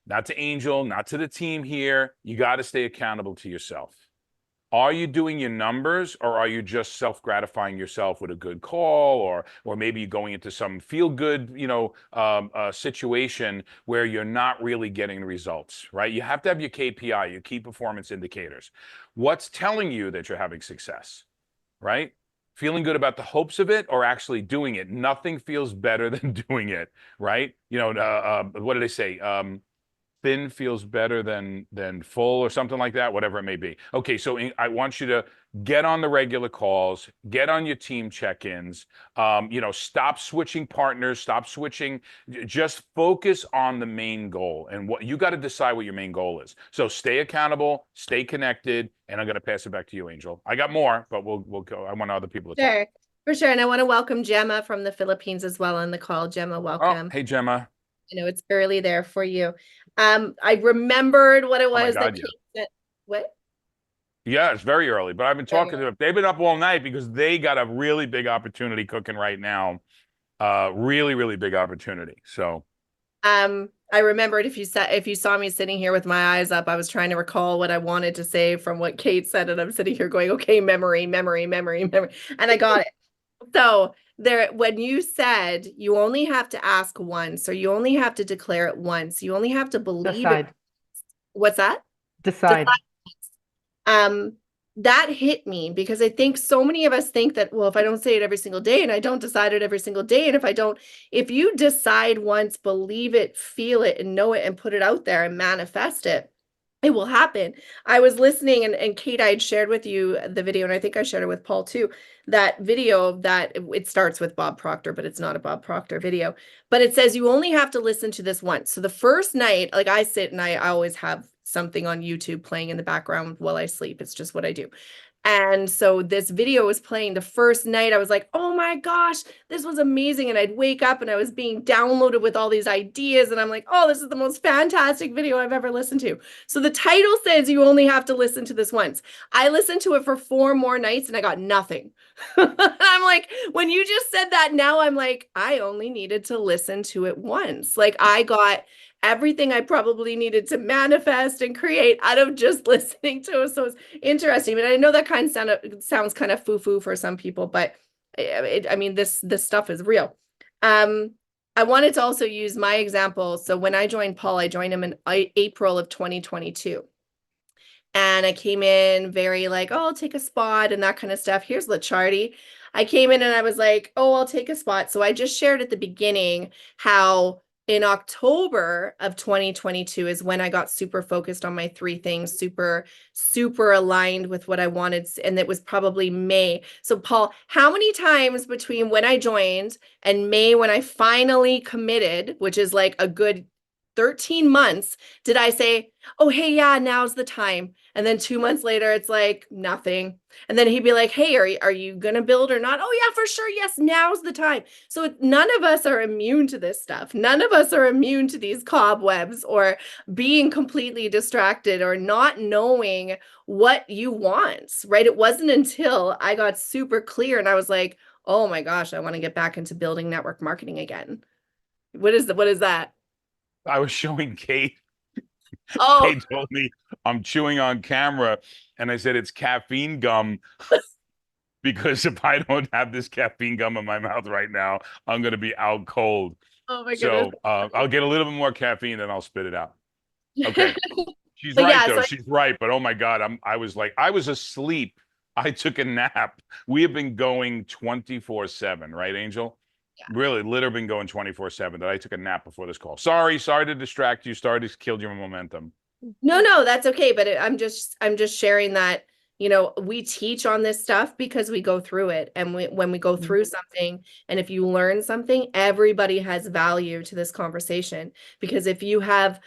not to Angel, not to the team here. You got to stay accountable to yourself. Are you doing your numbers, or are you just self-gratifying yourself with a good call, or maybe you're going into some feel-good, situation where you're not really getting the results, right? You have to have your KPI, your key performance indicators. What's telling you that you're having success, right? Feeling good about the hopes of it, or actually doing it? Nothing feels better than doing it, right? What do they say? thin feels better than full or something like that, whatever it may be. Okay, so I want you to get on the regular calls, get on your team check-ins, stop switching partners, stop switching, just focus on the main goal and what you got to decide what your main goal is. So stay accountable, stay connected, and I'm going to pass it back to you, Angel. I got more, but we'll go. I want other people to talk. Sure, for sure. And I want to welcome Gemma from the Philippines as well on the call. Gemma, Oh, welcome. hey, Gemma. I know it's early there for you. I remembered what it Oh my was that God, yeah. Kate said. What? Yeah, it's very early, but I've been talking to them. They've been up all night because they got a really big opportunity cooking right now. Really, really big opportunity. So, I remembered if you saw me sitting here with my eyes up, I was trying to recall what I wanted to say from what Kate said, and I'm sitting here going, okay, memory, and I got it. So there, when you said you only have to ask once, or you only have to declare it once, you only have to believe it. Decide. What's that? Decide. That hit me because I think so many of us think that, well, if I don't say it every single day and I don't decide it every single day, and if you decide once, believe it, feel it, and know it, and put it out there and manifest it, it will happen. I was listening, and Kate, I had shared with you the video, and I think I shared it with Paul too, that video that it starts with Bob Proctor, but it's not a Bob Proctor video, but it says you only have to listen to this once. So the first night, like I sit and I always have something on YouTube playing in the background while I sleep. It's just what I do. And so this video was playing the first night. I was like, oh my gosh, this was amazing. And I'd wake up and I was being downloaded with all these ideas. And I'm like, oh, this is the most fantastic video I've ever listened to. So the title says you only have to listen to this once. I listened to it for 4 more nights and I got nothing. I'm like, when you just said that now, I'm like, I only needed to listen to it once. Like I got everything I probably needed to manifest and create out of just listening to it. So it's interesting. But I know that sounds kind of foo-foo for some people, but this stuff is real. I wanted to also use my example. So when I joined Paul, I joined him in April of 2022. And I came in very like, oh, I'll take a spot and that kind of stuff. Here's Lachardi. I came in and I was like, oh, I'll take a spot. So I just shared at the beginning how in October of 2022 is when I got super focused on my 3 things, super aligned with what I wanted. And it was probably May. So Paul, how many times between when I joined and May, when I finally committed, which is like a good 13 months, did I say, oh, hey, yeah, now's the time? And then 2 months later, it's like nothing. And then he'd be like, hey, are you going to build or not? Oh, yeah, for sure. Yes, now's the time. So none of us are immune to this stuff. None of us are immune to these cobwebs or being completely distracted or not knowing what you want, right? It wasn't until I got super clear and I was like, oh my gosh, I want to get back into building network marketing again. What is that? I was showing Kate. Oh, Kate told me I'm chewing on camera, and I said it's caffeine gum because if I don't have this caffeine gum in my mouth right now, I'm going to be out cold. oh my So goodness. I'll get a little bit more caffeine, then I'll spit it out. Okay. She's But right yeah, though. so She's right. But oh my God, I was asleep. I took a nap. We have been going 24/7, right, Angel? Yeah. Really, literally been going 24/7. That I took a nap before this call. Sorry to distract you. Sorry to kill your momentum. No, that's okay. But I'm just sharing that, we teach on this stuff because we go through it. And when we go through something, and if you learn something, everybody has value to this conversation. Because if you have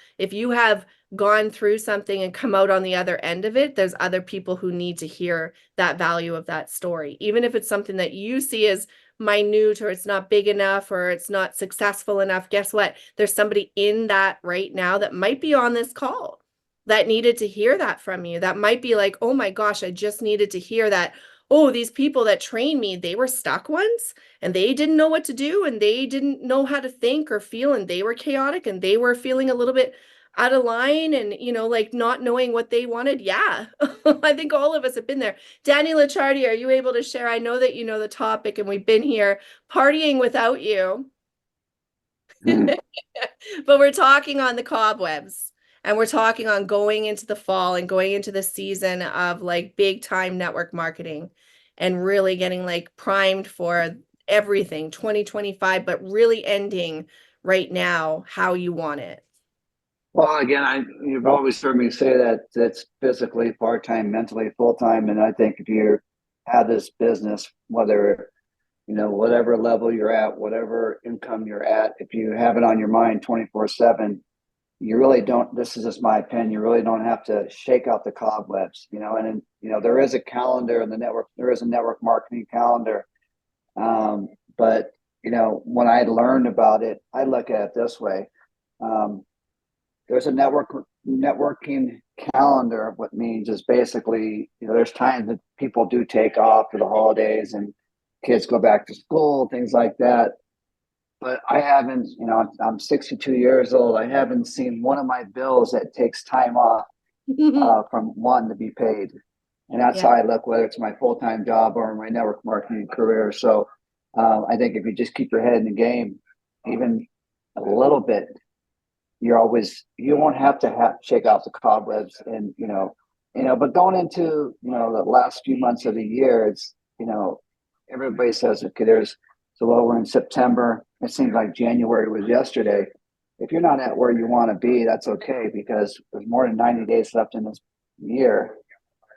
gone through something and come out on the other end of it, there's other people who need to hear that value of that story. Even if it's something that you see as minute or it's not big enough or it's not successful enough, guess what? There's somebody in that right now that might be on this call that needed to hear that from you. That might be like, oh my gosh, I just needed to hear that. Oh, these people that trained me, they were stuck once and they didn't know what to do and they didn't know how to think or feel and they were chaotic and they were feeling a little bit out of line and, like not knowing what they wanted. Yeah, I think all of us have been there. Danny Lichardi, are you able to share? I know that you know the topic and we've been here partying without you, but we're talking on the cobwebs and we're talking on going into the fall and going into the season of like big time network marketing and really getting like primed for everything 2025, but really ending right now how you want it. Well, again, you've always heard me say that it's physically part-time, mentally full-time. And I think if you have this business, whether, whatever level you're at, whatever income you're at, if you have it on your mind 24/7, you really don't, this is just my opinion, you really don't have to shake out the cobwebs, there is a calendar in the network, there is a network marketing calendar. But, when I learned about it, I look at it this way. There's a networking calendar. What means is basically, there's times that people do take off for the holidays and kids go back to school, things like that. But I haven't, I'm 62 years old. I haven't seen one of my bills that takes time off from one to be paid. And that's how I look, whether it's my full-time job or my network marketing career. So I think if you just keep your head in the game, even a little bit, you won't have to shake out the cobwebs. And, but going into, the last few months of the year, it's, everybody says, okay, so we're in September. It seems like January was yesterday. If you're not at where you want to be, that's okay, because there's more than 90 days left in this year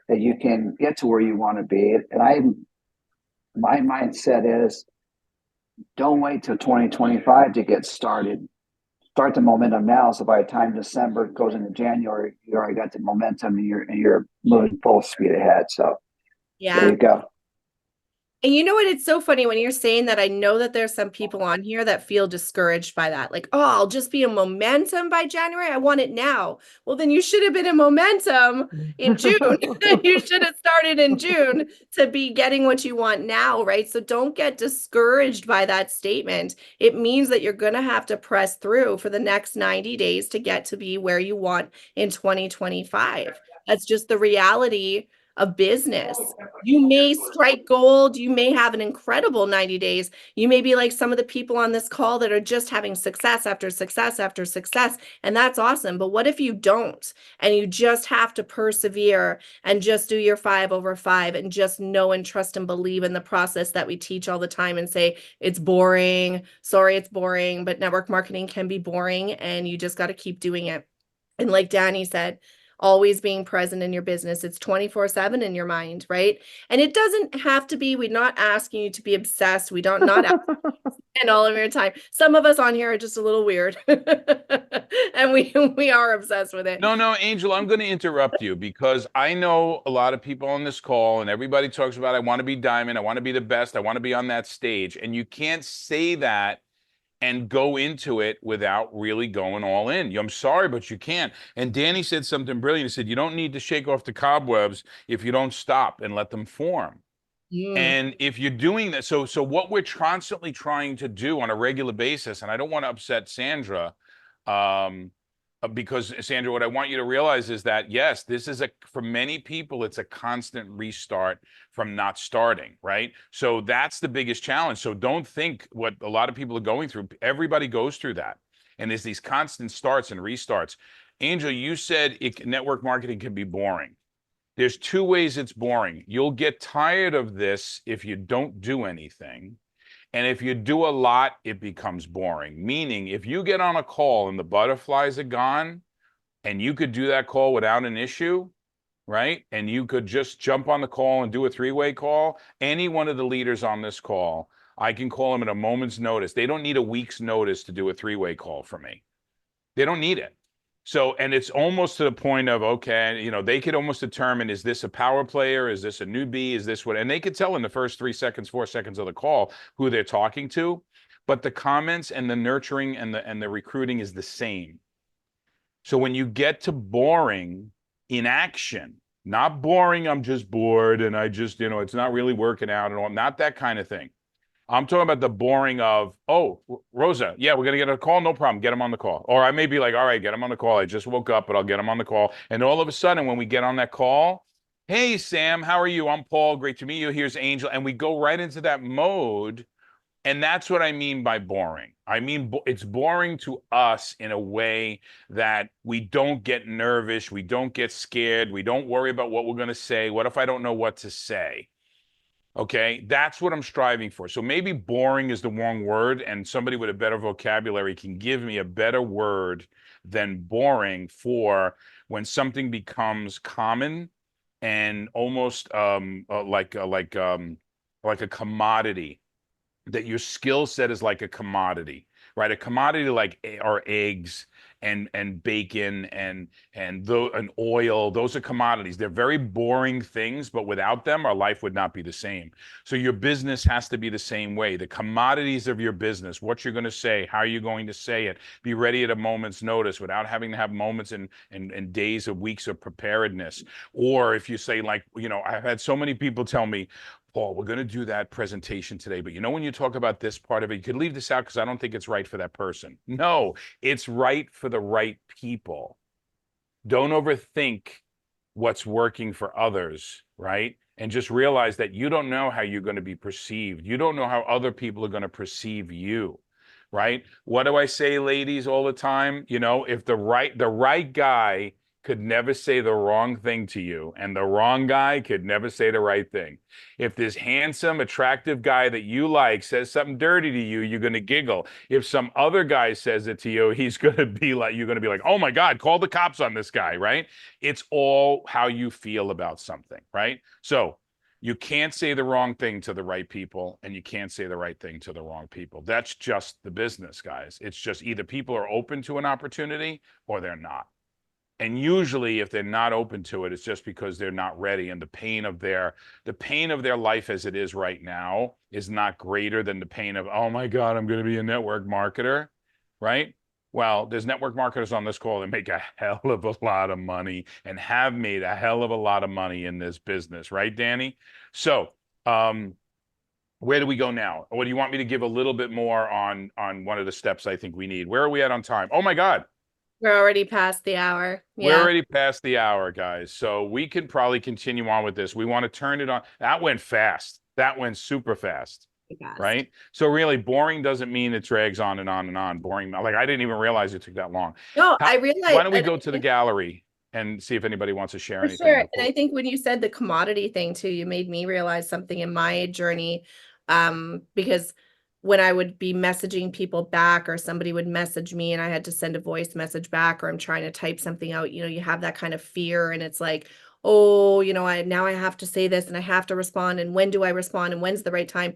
that you can get to where you want to be. And my mindset is, don't wait till 2025 to get started. Start the momentum now. So by the time December goes into January, you already got the momentum and you're moving full speed ahead. So there you go. And you know what? It's so funny when you're saying that. I know that there's some people on here that feel discouraged by that. Like, oh, I'll just be in momentum by January. I want it now. Well, then you should have been in momentum in June. You should have started in June to be getting what you want now, right? So don't get discouraged by that statement. It means that you're going to have to press through for the next 90 days to get to be where you want in 2025. That's just the reality of business. You may strike gold. You may have an incredible 90 days. You may be like some of the people on this call that are just having success after success after success. And that's awesome. But what if you don't? And you just have to persevere and just do your 5/5 and just know and trust and believe in the process that we teach all the time and say, it's boring. Sorry, it's boring, but network marketing can be boring and you just got to keep doing it. And like Danny said, always being present in your business. It's 24/7 in your mind, right? And it doesn't have to be, we're not asking you to be obsessed. We don't not spend all of your time. Some of us on here are just a little weird. And we are obsessed with it. No, Angel, I'm going to interrupt you because I know a lot of people on this call and everybody talks about, I want to be diamond. I want to be the best. I want to be on that stage. And you can't say that and go into it without really going all in. I'm sorry, but you can't. And Danny said something brilliant. He said, you don't need to shake off the cobwebs if you don't stop and let them form. And if you're doing that, so what we're constantly trying to do on a regular basis, and I don't want to upset Sandra, because Sandra, what I want you to realize is that, yes, this is for many people, it's a constant restart from not starting, right? So that's the biggest challenge. So don't think what a lot of people are going through. Everybody goes through that. And there's these constant starts and restarts. Angel, you said network marketing can be boring. There's two ways it's boring. You'll get tired of this if you don't do anything. And if you do a lot, it becomes boring. Meaning, if you get on a call and the butterflies are gone, and you could do that call without an issue, right? And you could just jump on the call and do a three-way call. Any one of the leaders on this call, I can call them at a moment's notice. They don't need a week's notice to do a three-way call for me. They don't need it. So, and it's almost to the point of, okay, they could almost determine, is this a power player? Is this a newbie? Is this what? And they could tell in the first 3 seconds, 4 seconds of the call who they're talking to. But the comments and the nurturing and the recruiting is the same. So when you get to boring inaction, not boring, I'm just bored and I just, it's not really working out and all, not that kind of thing. I'm talking about the boring of, oh, Rosa, yeah, we're going to get a call. No problem. Get him on the call. Or I may be like, all right, get him on the call. I just woke up, but I'll get him on the call. And all of a sudden, when we get on that call, hey, Sam, how are you? I'm Paul. Great to meet you. Here's Angel. And we go right into that mode. And that's what I mean by boring. I mean, it's boring to us in a way that we don't get nervous. We don't get scared. We don't worry about what we're going to say. What if I don't know what to say? Okay, that's what I'm striving for. So maybe boring is the wrong word, and somebody with a better vocabulary can give me a better word than boring for when something becomes common and almost like a commodity, that your skill set is like a commodity, right? A commodity like are eggs and bacon and oil. Those are commodities. They're very boring things, but without them, our life would not be the same. So your business has to be the same way. The commodities of your business, what you're going to say, how you're going to say it, be ready at a moment's notice without having to have moments and days or weeks of preparedness. Or if you say, like, I've had so many people tell me, Paul, we're going to do that presentation today, but when you talk about this part of it, you could leave this out because I don't think it's right for that person. No, it's right for the right people. Don't overthink what's working for others, right? And just realize that you don't know how you're going to be perceived. You don't know how other people are going to perceive you, right? What do I say, ladies, all the time? If the right guy could never say the wrong thing to you, and the wrong guy could never say the right thing. If this handsome, attractive guy that you like says something dirty to you, you're going to giggle. If some other guy says it to you, you're going to be like, oh my God, call the cops on this guy, right? It's all how you feel about something, right? So you can't say the wrong thing to the right people, and you can't say the right thing to the wrong people. That's just the business, guys. It's just either people are open to an opportunity or they're not. And usually if they're not open to it, it's just because they're not ready. And the pain of their life as it is right now is not greater than the pain of, oh my God, I'm going to be a network marketer, right? Well, there's network marketers on this call that make a hell of a lot of money and have made a hell of a lot of money in this business, right, Danny? So, where do we go now? Or do you want me to give a little bit more on one of the steps I think we need? Where are we at on time? Oh my God. We're already past the hour. We're Yeah. already past the hour, guys. So we can probably continue on with this. We want to turn it on. That went fast. That went super fast. Right? So really, boring doesn't mean it drags on and on and on. Boring. Like, I didn't even realize it took that long. No, I realize. Why don't we go to the gallery and see if anybody wants to share For anything? sure. And I think when you said the commodity thing too, you made me realize something in my journey. Because when I would be messaging people back, or somebody would message me and I had to send a voice message back, or I'm trying to type something out, you have that kind of fear, and it's like, oh, now I have to say this and I have to respond. And when do I respond? And when's the right time?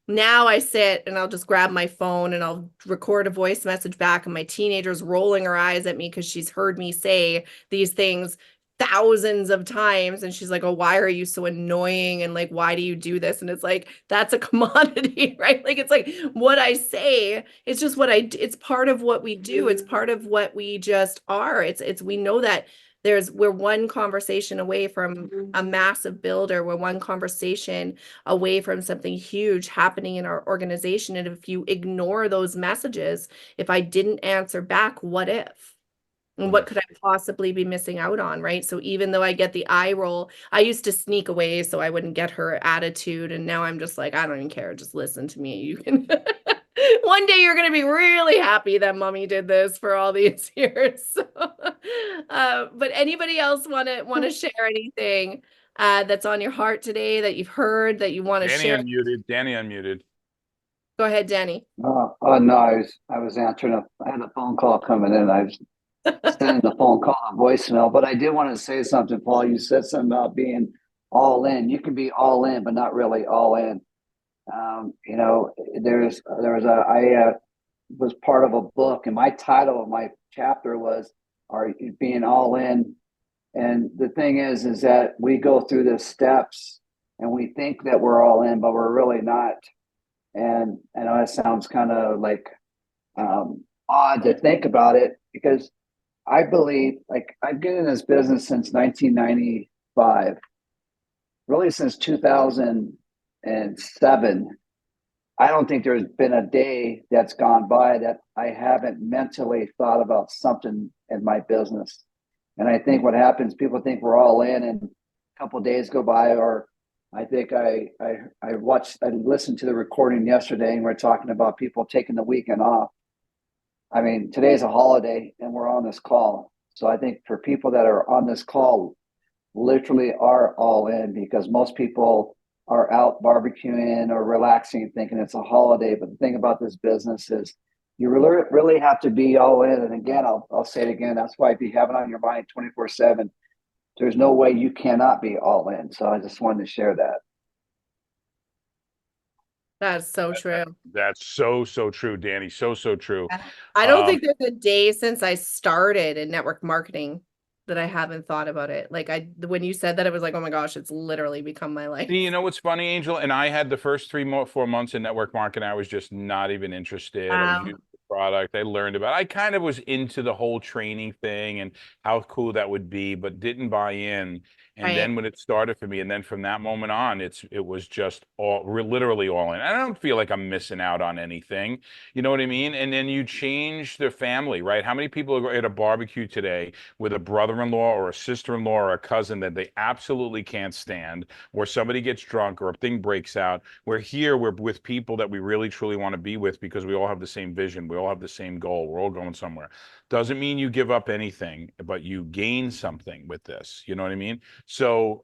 Now I sit and I'll just grab my phone and I'll record a voice message back, and my teenager's rolling her eyes at me because she's heard me say these things thousands of times, and she's like, oh, why are you so annoying, and like, why do you do this? And it's like, that's a commodity, right? Like, it's like what I say, it's just it's part of what we do, it's part of what we just are. It's we know that we're one conversation away from a massive builder. We're one conversation away from something huge happening in our organization. And if you ignore those messages, if I didn't answer back, what if? And what could I possibly be missing out on, right? So even though I get the eye roll, I used to sneak away so I wouldn't get her attitude. And now I'm just like, I don't even care. Just listen to me. You can. One day you're going to be really happy that mommy did this for all these years. So, but anybody else want to share anything that's on your heart today that you've heard that you want to share? Danny unmuted. Go ahead, Danny. Oh no, I was answering I had a phone call coming in. I was sending the phone call a voicemail, but I did want to say something, Paul. You said something about being all in. You can be all in, but not really all in. I was part of a book, and my title of my chapter was "Are You Being All In?" And the thing is that we go through the steps, and we think that we're all in, but we're really not. And I know it sounds kind of like odd to think about it, because I believe, like, I've been in this business since 1995, really since 2007. I don't think there's been a day that's gone by that I haven't mentally thought about something in my business. And I think what happens, people think we're all in, and a couple of days go by, or I think I listened to the recording yesterday, and we're talking about people taking the weekend off. I mean, today's a holiday and we're on this call. So I think for people that are on this call, literally are all in, because most people are out barbecuing or relaxing, thinking it's a holiday. But the thing about this business is you really have to be all in. And again, I'll say it again. That's why if you have it on your mind 24/7, there's no way you cannot be all in. So I just wanted to share that. That's so true. That's so, so true, Danny. So, so true. I don't Um, think there's a day since I started in network marketing that I haven't thought about it. Like when you said that, it was like, oh my gosh, it's literally become my life. You know what's funny, Angel? And I had the first 4 months in network marketing. I was just not even interested. I was Wow. using the product. I learned about. I kind of was into the whole training thing and how cool that would be, but didn't buy in. And Right. then when it started for me, and then from that moment on, it was just we're literally all in. I don't feel like I'm missing out on anything. You know what I mean? And then you change their family, right? How many people are at a barbecue today with a brother-in-law or a sister-in-law or a cousin that they absolutely can't stand? Or somebody gets drunk or a thing breaks out. We're with people that we really truly want to be with because we all have the same vision. We all have the same goal. We're all going somewhere. Doesn't mean you give up anything, but you gain something with this. You know what I mean? So,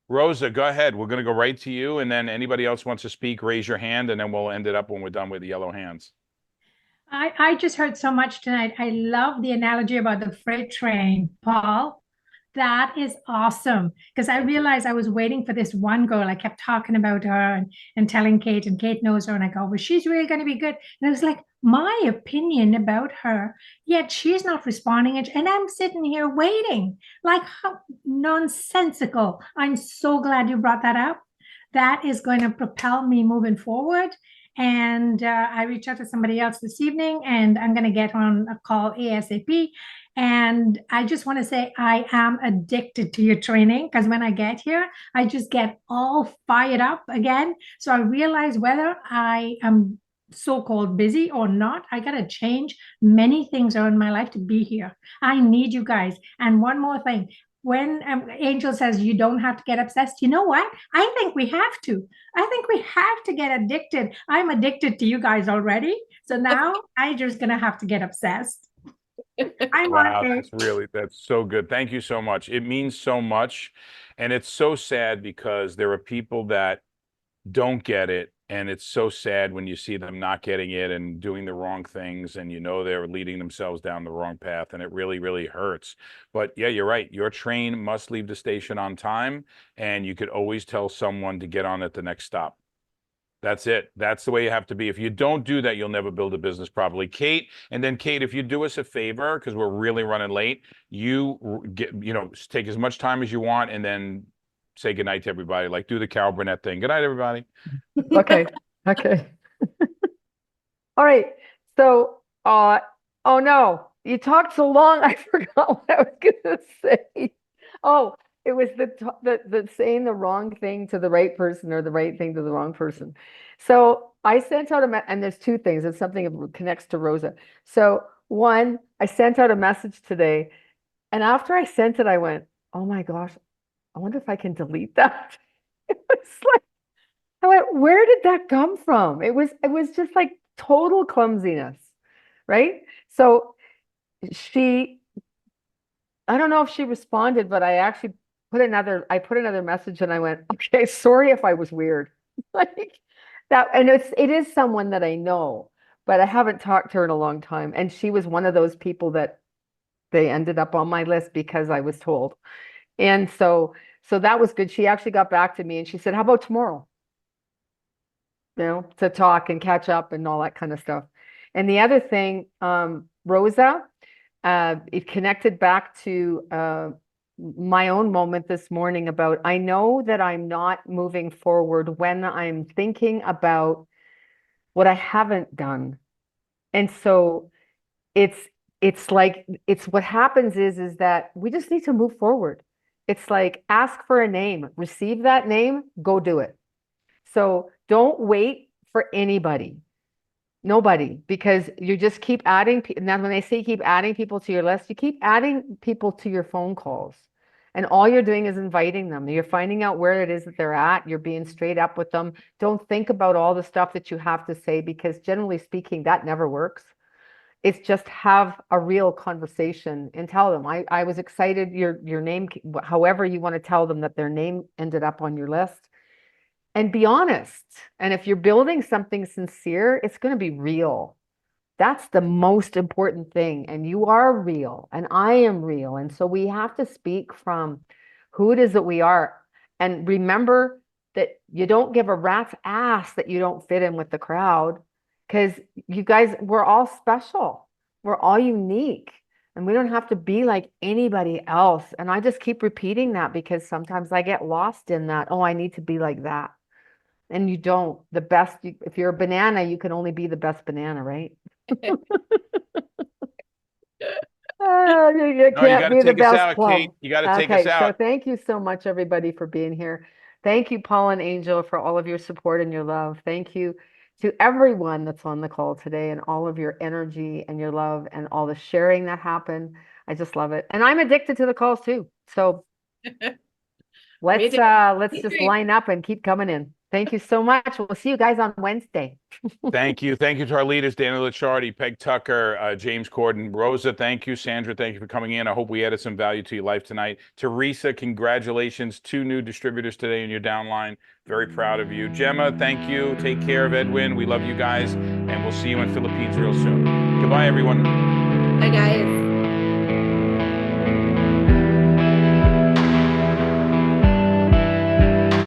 Rosa, go ahead. We're going to go right to you. And then anybody else wants to speak, raise your hand, and then we'll end it up when we're done with the yellow hands. I just heard so much tonight. I love the analogy about the freight train, Paul. That is awesome. Because I realized I was waiting for this one girl. I kept talking about her and telling Kate, and Kate knows her. And I go, well, she's really going to be good. And I was like, my opinion about her, yet she's not responding. And I'm sitting here waiting. Like, how nonsensical. I'm so glad you brought that up. That is going to propel me moving forward. And I reached out to somebody else this evening, and I'm going to get on a call ASAP. And I just want to say I am addicted to your training, because when I get here, I just get all fired up again. So I realize whether I am so-called busy or not, I got to change many things in my life to be here. I need you guys. And one more thing. When Angel says you don't have to get obsessed, you know what? I think we have to. I think we have to get addicted. I'm addicted to you guys already. So now I just gonna have to get obsessed. I'm Wow, on that's so good. Thank you so much. It means so much. And it's so sad because there are people that don't get it. And it's so sad when you see them not getting it and doing the wrong things, and you know they're leading themselves down the wrong path, and it really, really hurts. But yeah, you're right. Your train must leave the station on time, and you could always tell someone to get on at the next stop. That's it. That's the way you have to be. If you don't do that, you'll never build a business properly. Kate, and then Kate, if you do us a favor, because we're really running late, take as much time as you want, and then say goodnight to everybody. Like, do the Carol Burnett thing. Good night, everybody. Okay. Okay. All right. So, oh no, you talked so long, I forgot what I was gonna say. Oh, it was the saying the wrong thing to the right person or the right thing to the wrong person. So I sent out and there's two things. It's something that connects to Rosa. So one, I sent out a message today, and after I sent it, I went, oh my gosh, I wonder if I can delete that. It was like, I went, where did that come from? It was just like total clumsiness, right? So I don't know if she responded, but I actually put another message, and I went, okay, sorry if I was weird. Like that, and it is someone that I know, but I haven't talked to her in a long time. And she was one of those people that they ended up on my list because I was told. And so that was good. She actually got back to me and she said, how about tomorrow? To talk and catch up and all that kind of stuff. And the other thing, Rosa, it connected back to my own moment this morning about, I know that I'm not moving forward when I'm thinking about what I haven't done. And so it's like, what happens is that we just need to move forward. It's like, ask for a name, receive that name, go do it. So don't wait for anybody, nobody, because you just keep adding. Now, when they say keep adding people to your list, you keep adding people to your phone calls. And all you're doing is inviting them. You're finding out where it is that they're at. You're being straight up with them. Don't think about all the stuff that you have to say, because generally speaking, that never works. It's just have a real conversation and tell them, I was excited your name, however you want to tell them that their name ended up on your list. and be honest. And if you're building something sincere, it's going to be real. That's the most important thing. And you are real, and I am real. And so we have to speak from who it is that we are. And remember that you don't give a rat's ass that you don't fit in with the crowd, because you guys, we're all special. We're all unique. And we don't have to be like anybody else. And I just keep repeating that because sometimes I get lost in that. Oh, I need to be like that. And you don't. The best, if you're a banana, you can only be the best banana, right? You No, you can't got to be the take us best out, plum. Kate. You got to take Okay, us so out. thank you so much, everybody, for being here. Thank you, Paul and Angel, for all of your support and your love. Thank you to everyone that's on the call today and all of your energy and your love and all the sharing that happened. I just love it. And I'm addicted to the calls too. So let's Me just too. line up and keep coming in. Thank you so much. We'll see you guys on Wednesday. Thank you. Thank you to our leaders, Daniel Licciardi, Peg Tucker, James Corden. Rosa, thank you. Sandra, thank you for coming in. I hope we added some value to your life tonight. Teresa, congratulations. 2 new distributors today in your downline. Very proud of you. Gemma, thank you. Take care of Edwin. We love you guys, and we'll see you in Philippines real soon. Goodbye, everyone. Bye, guys.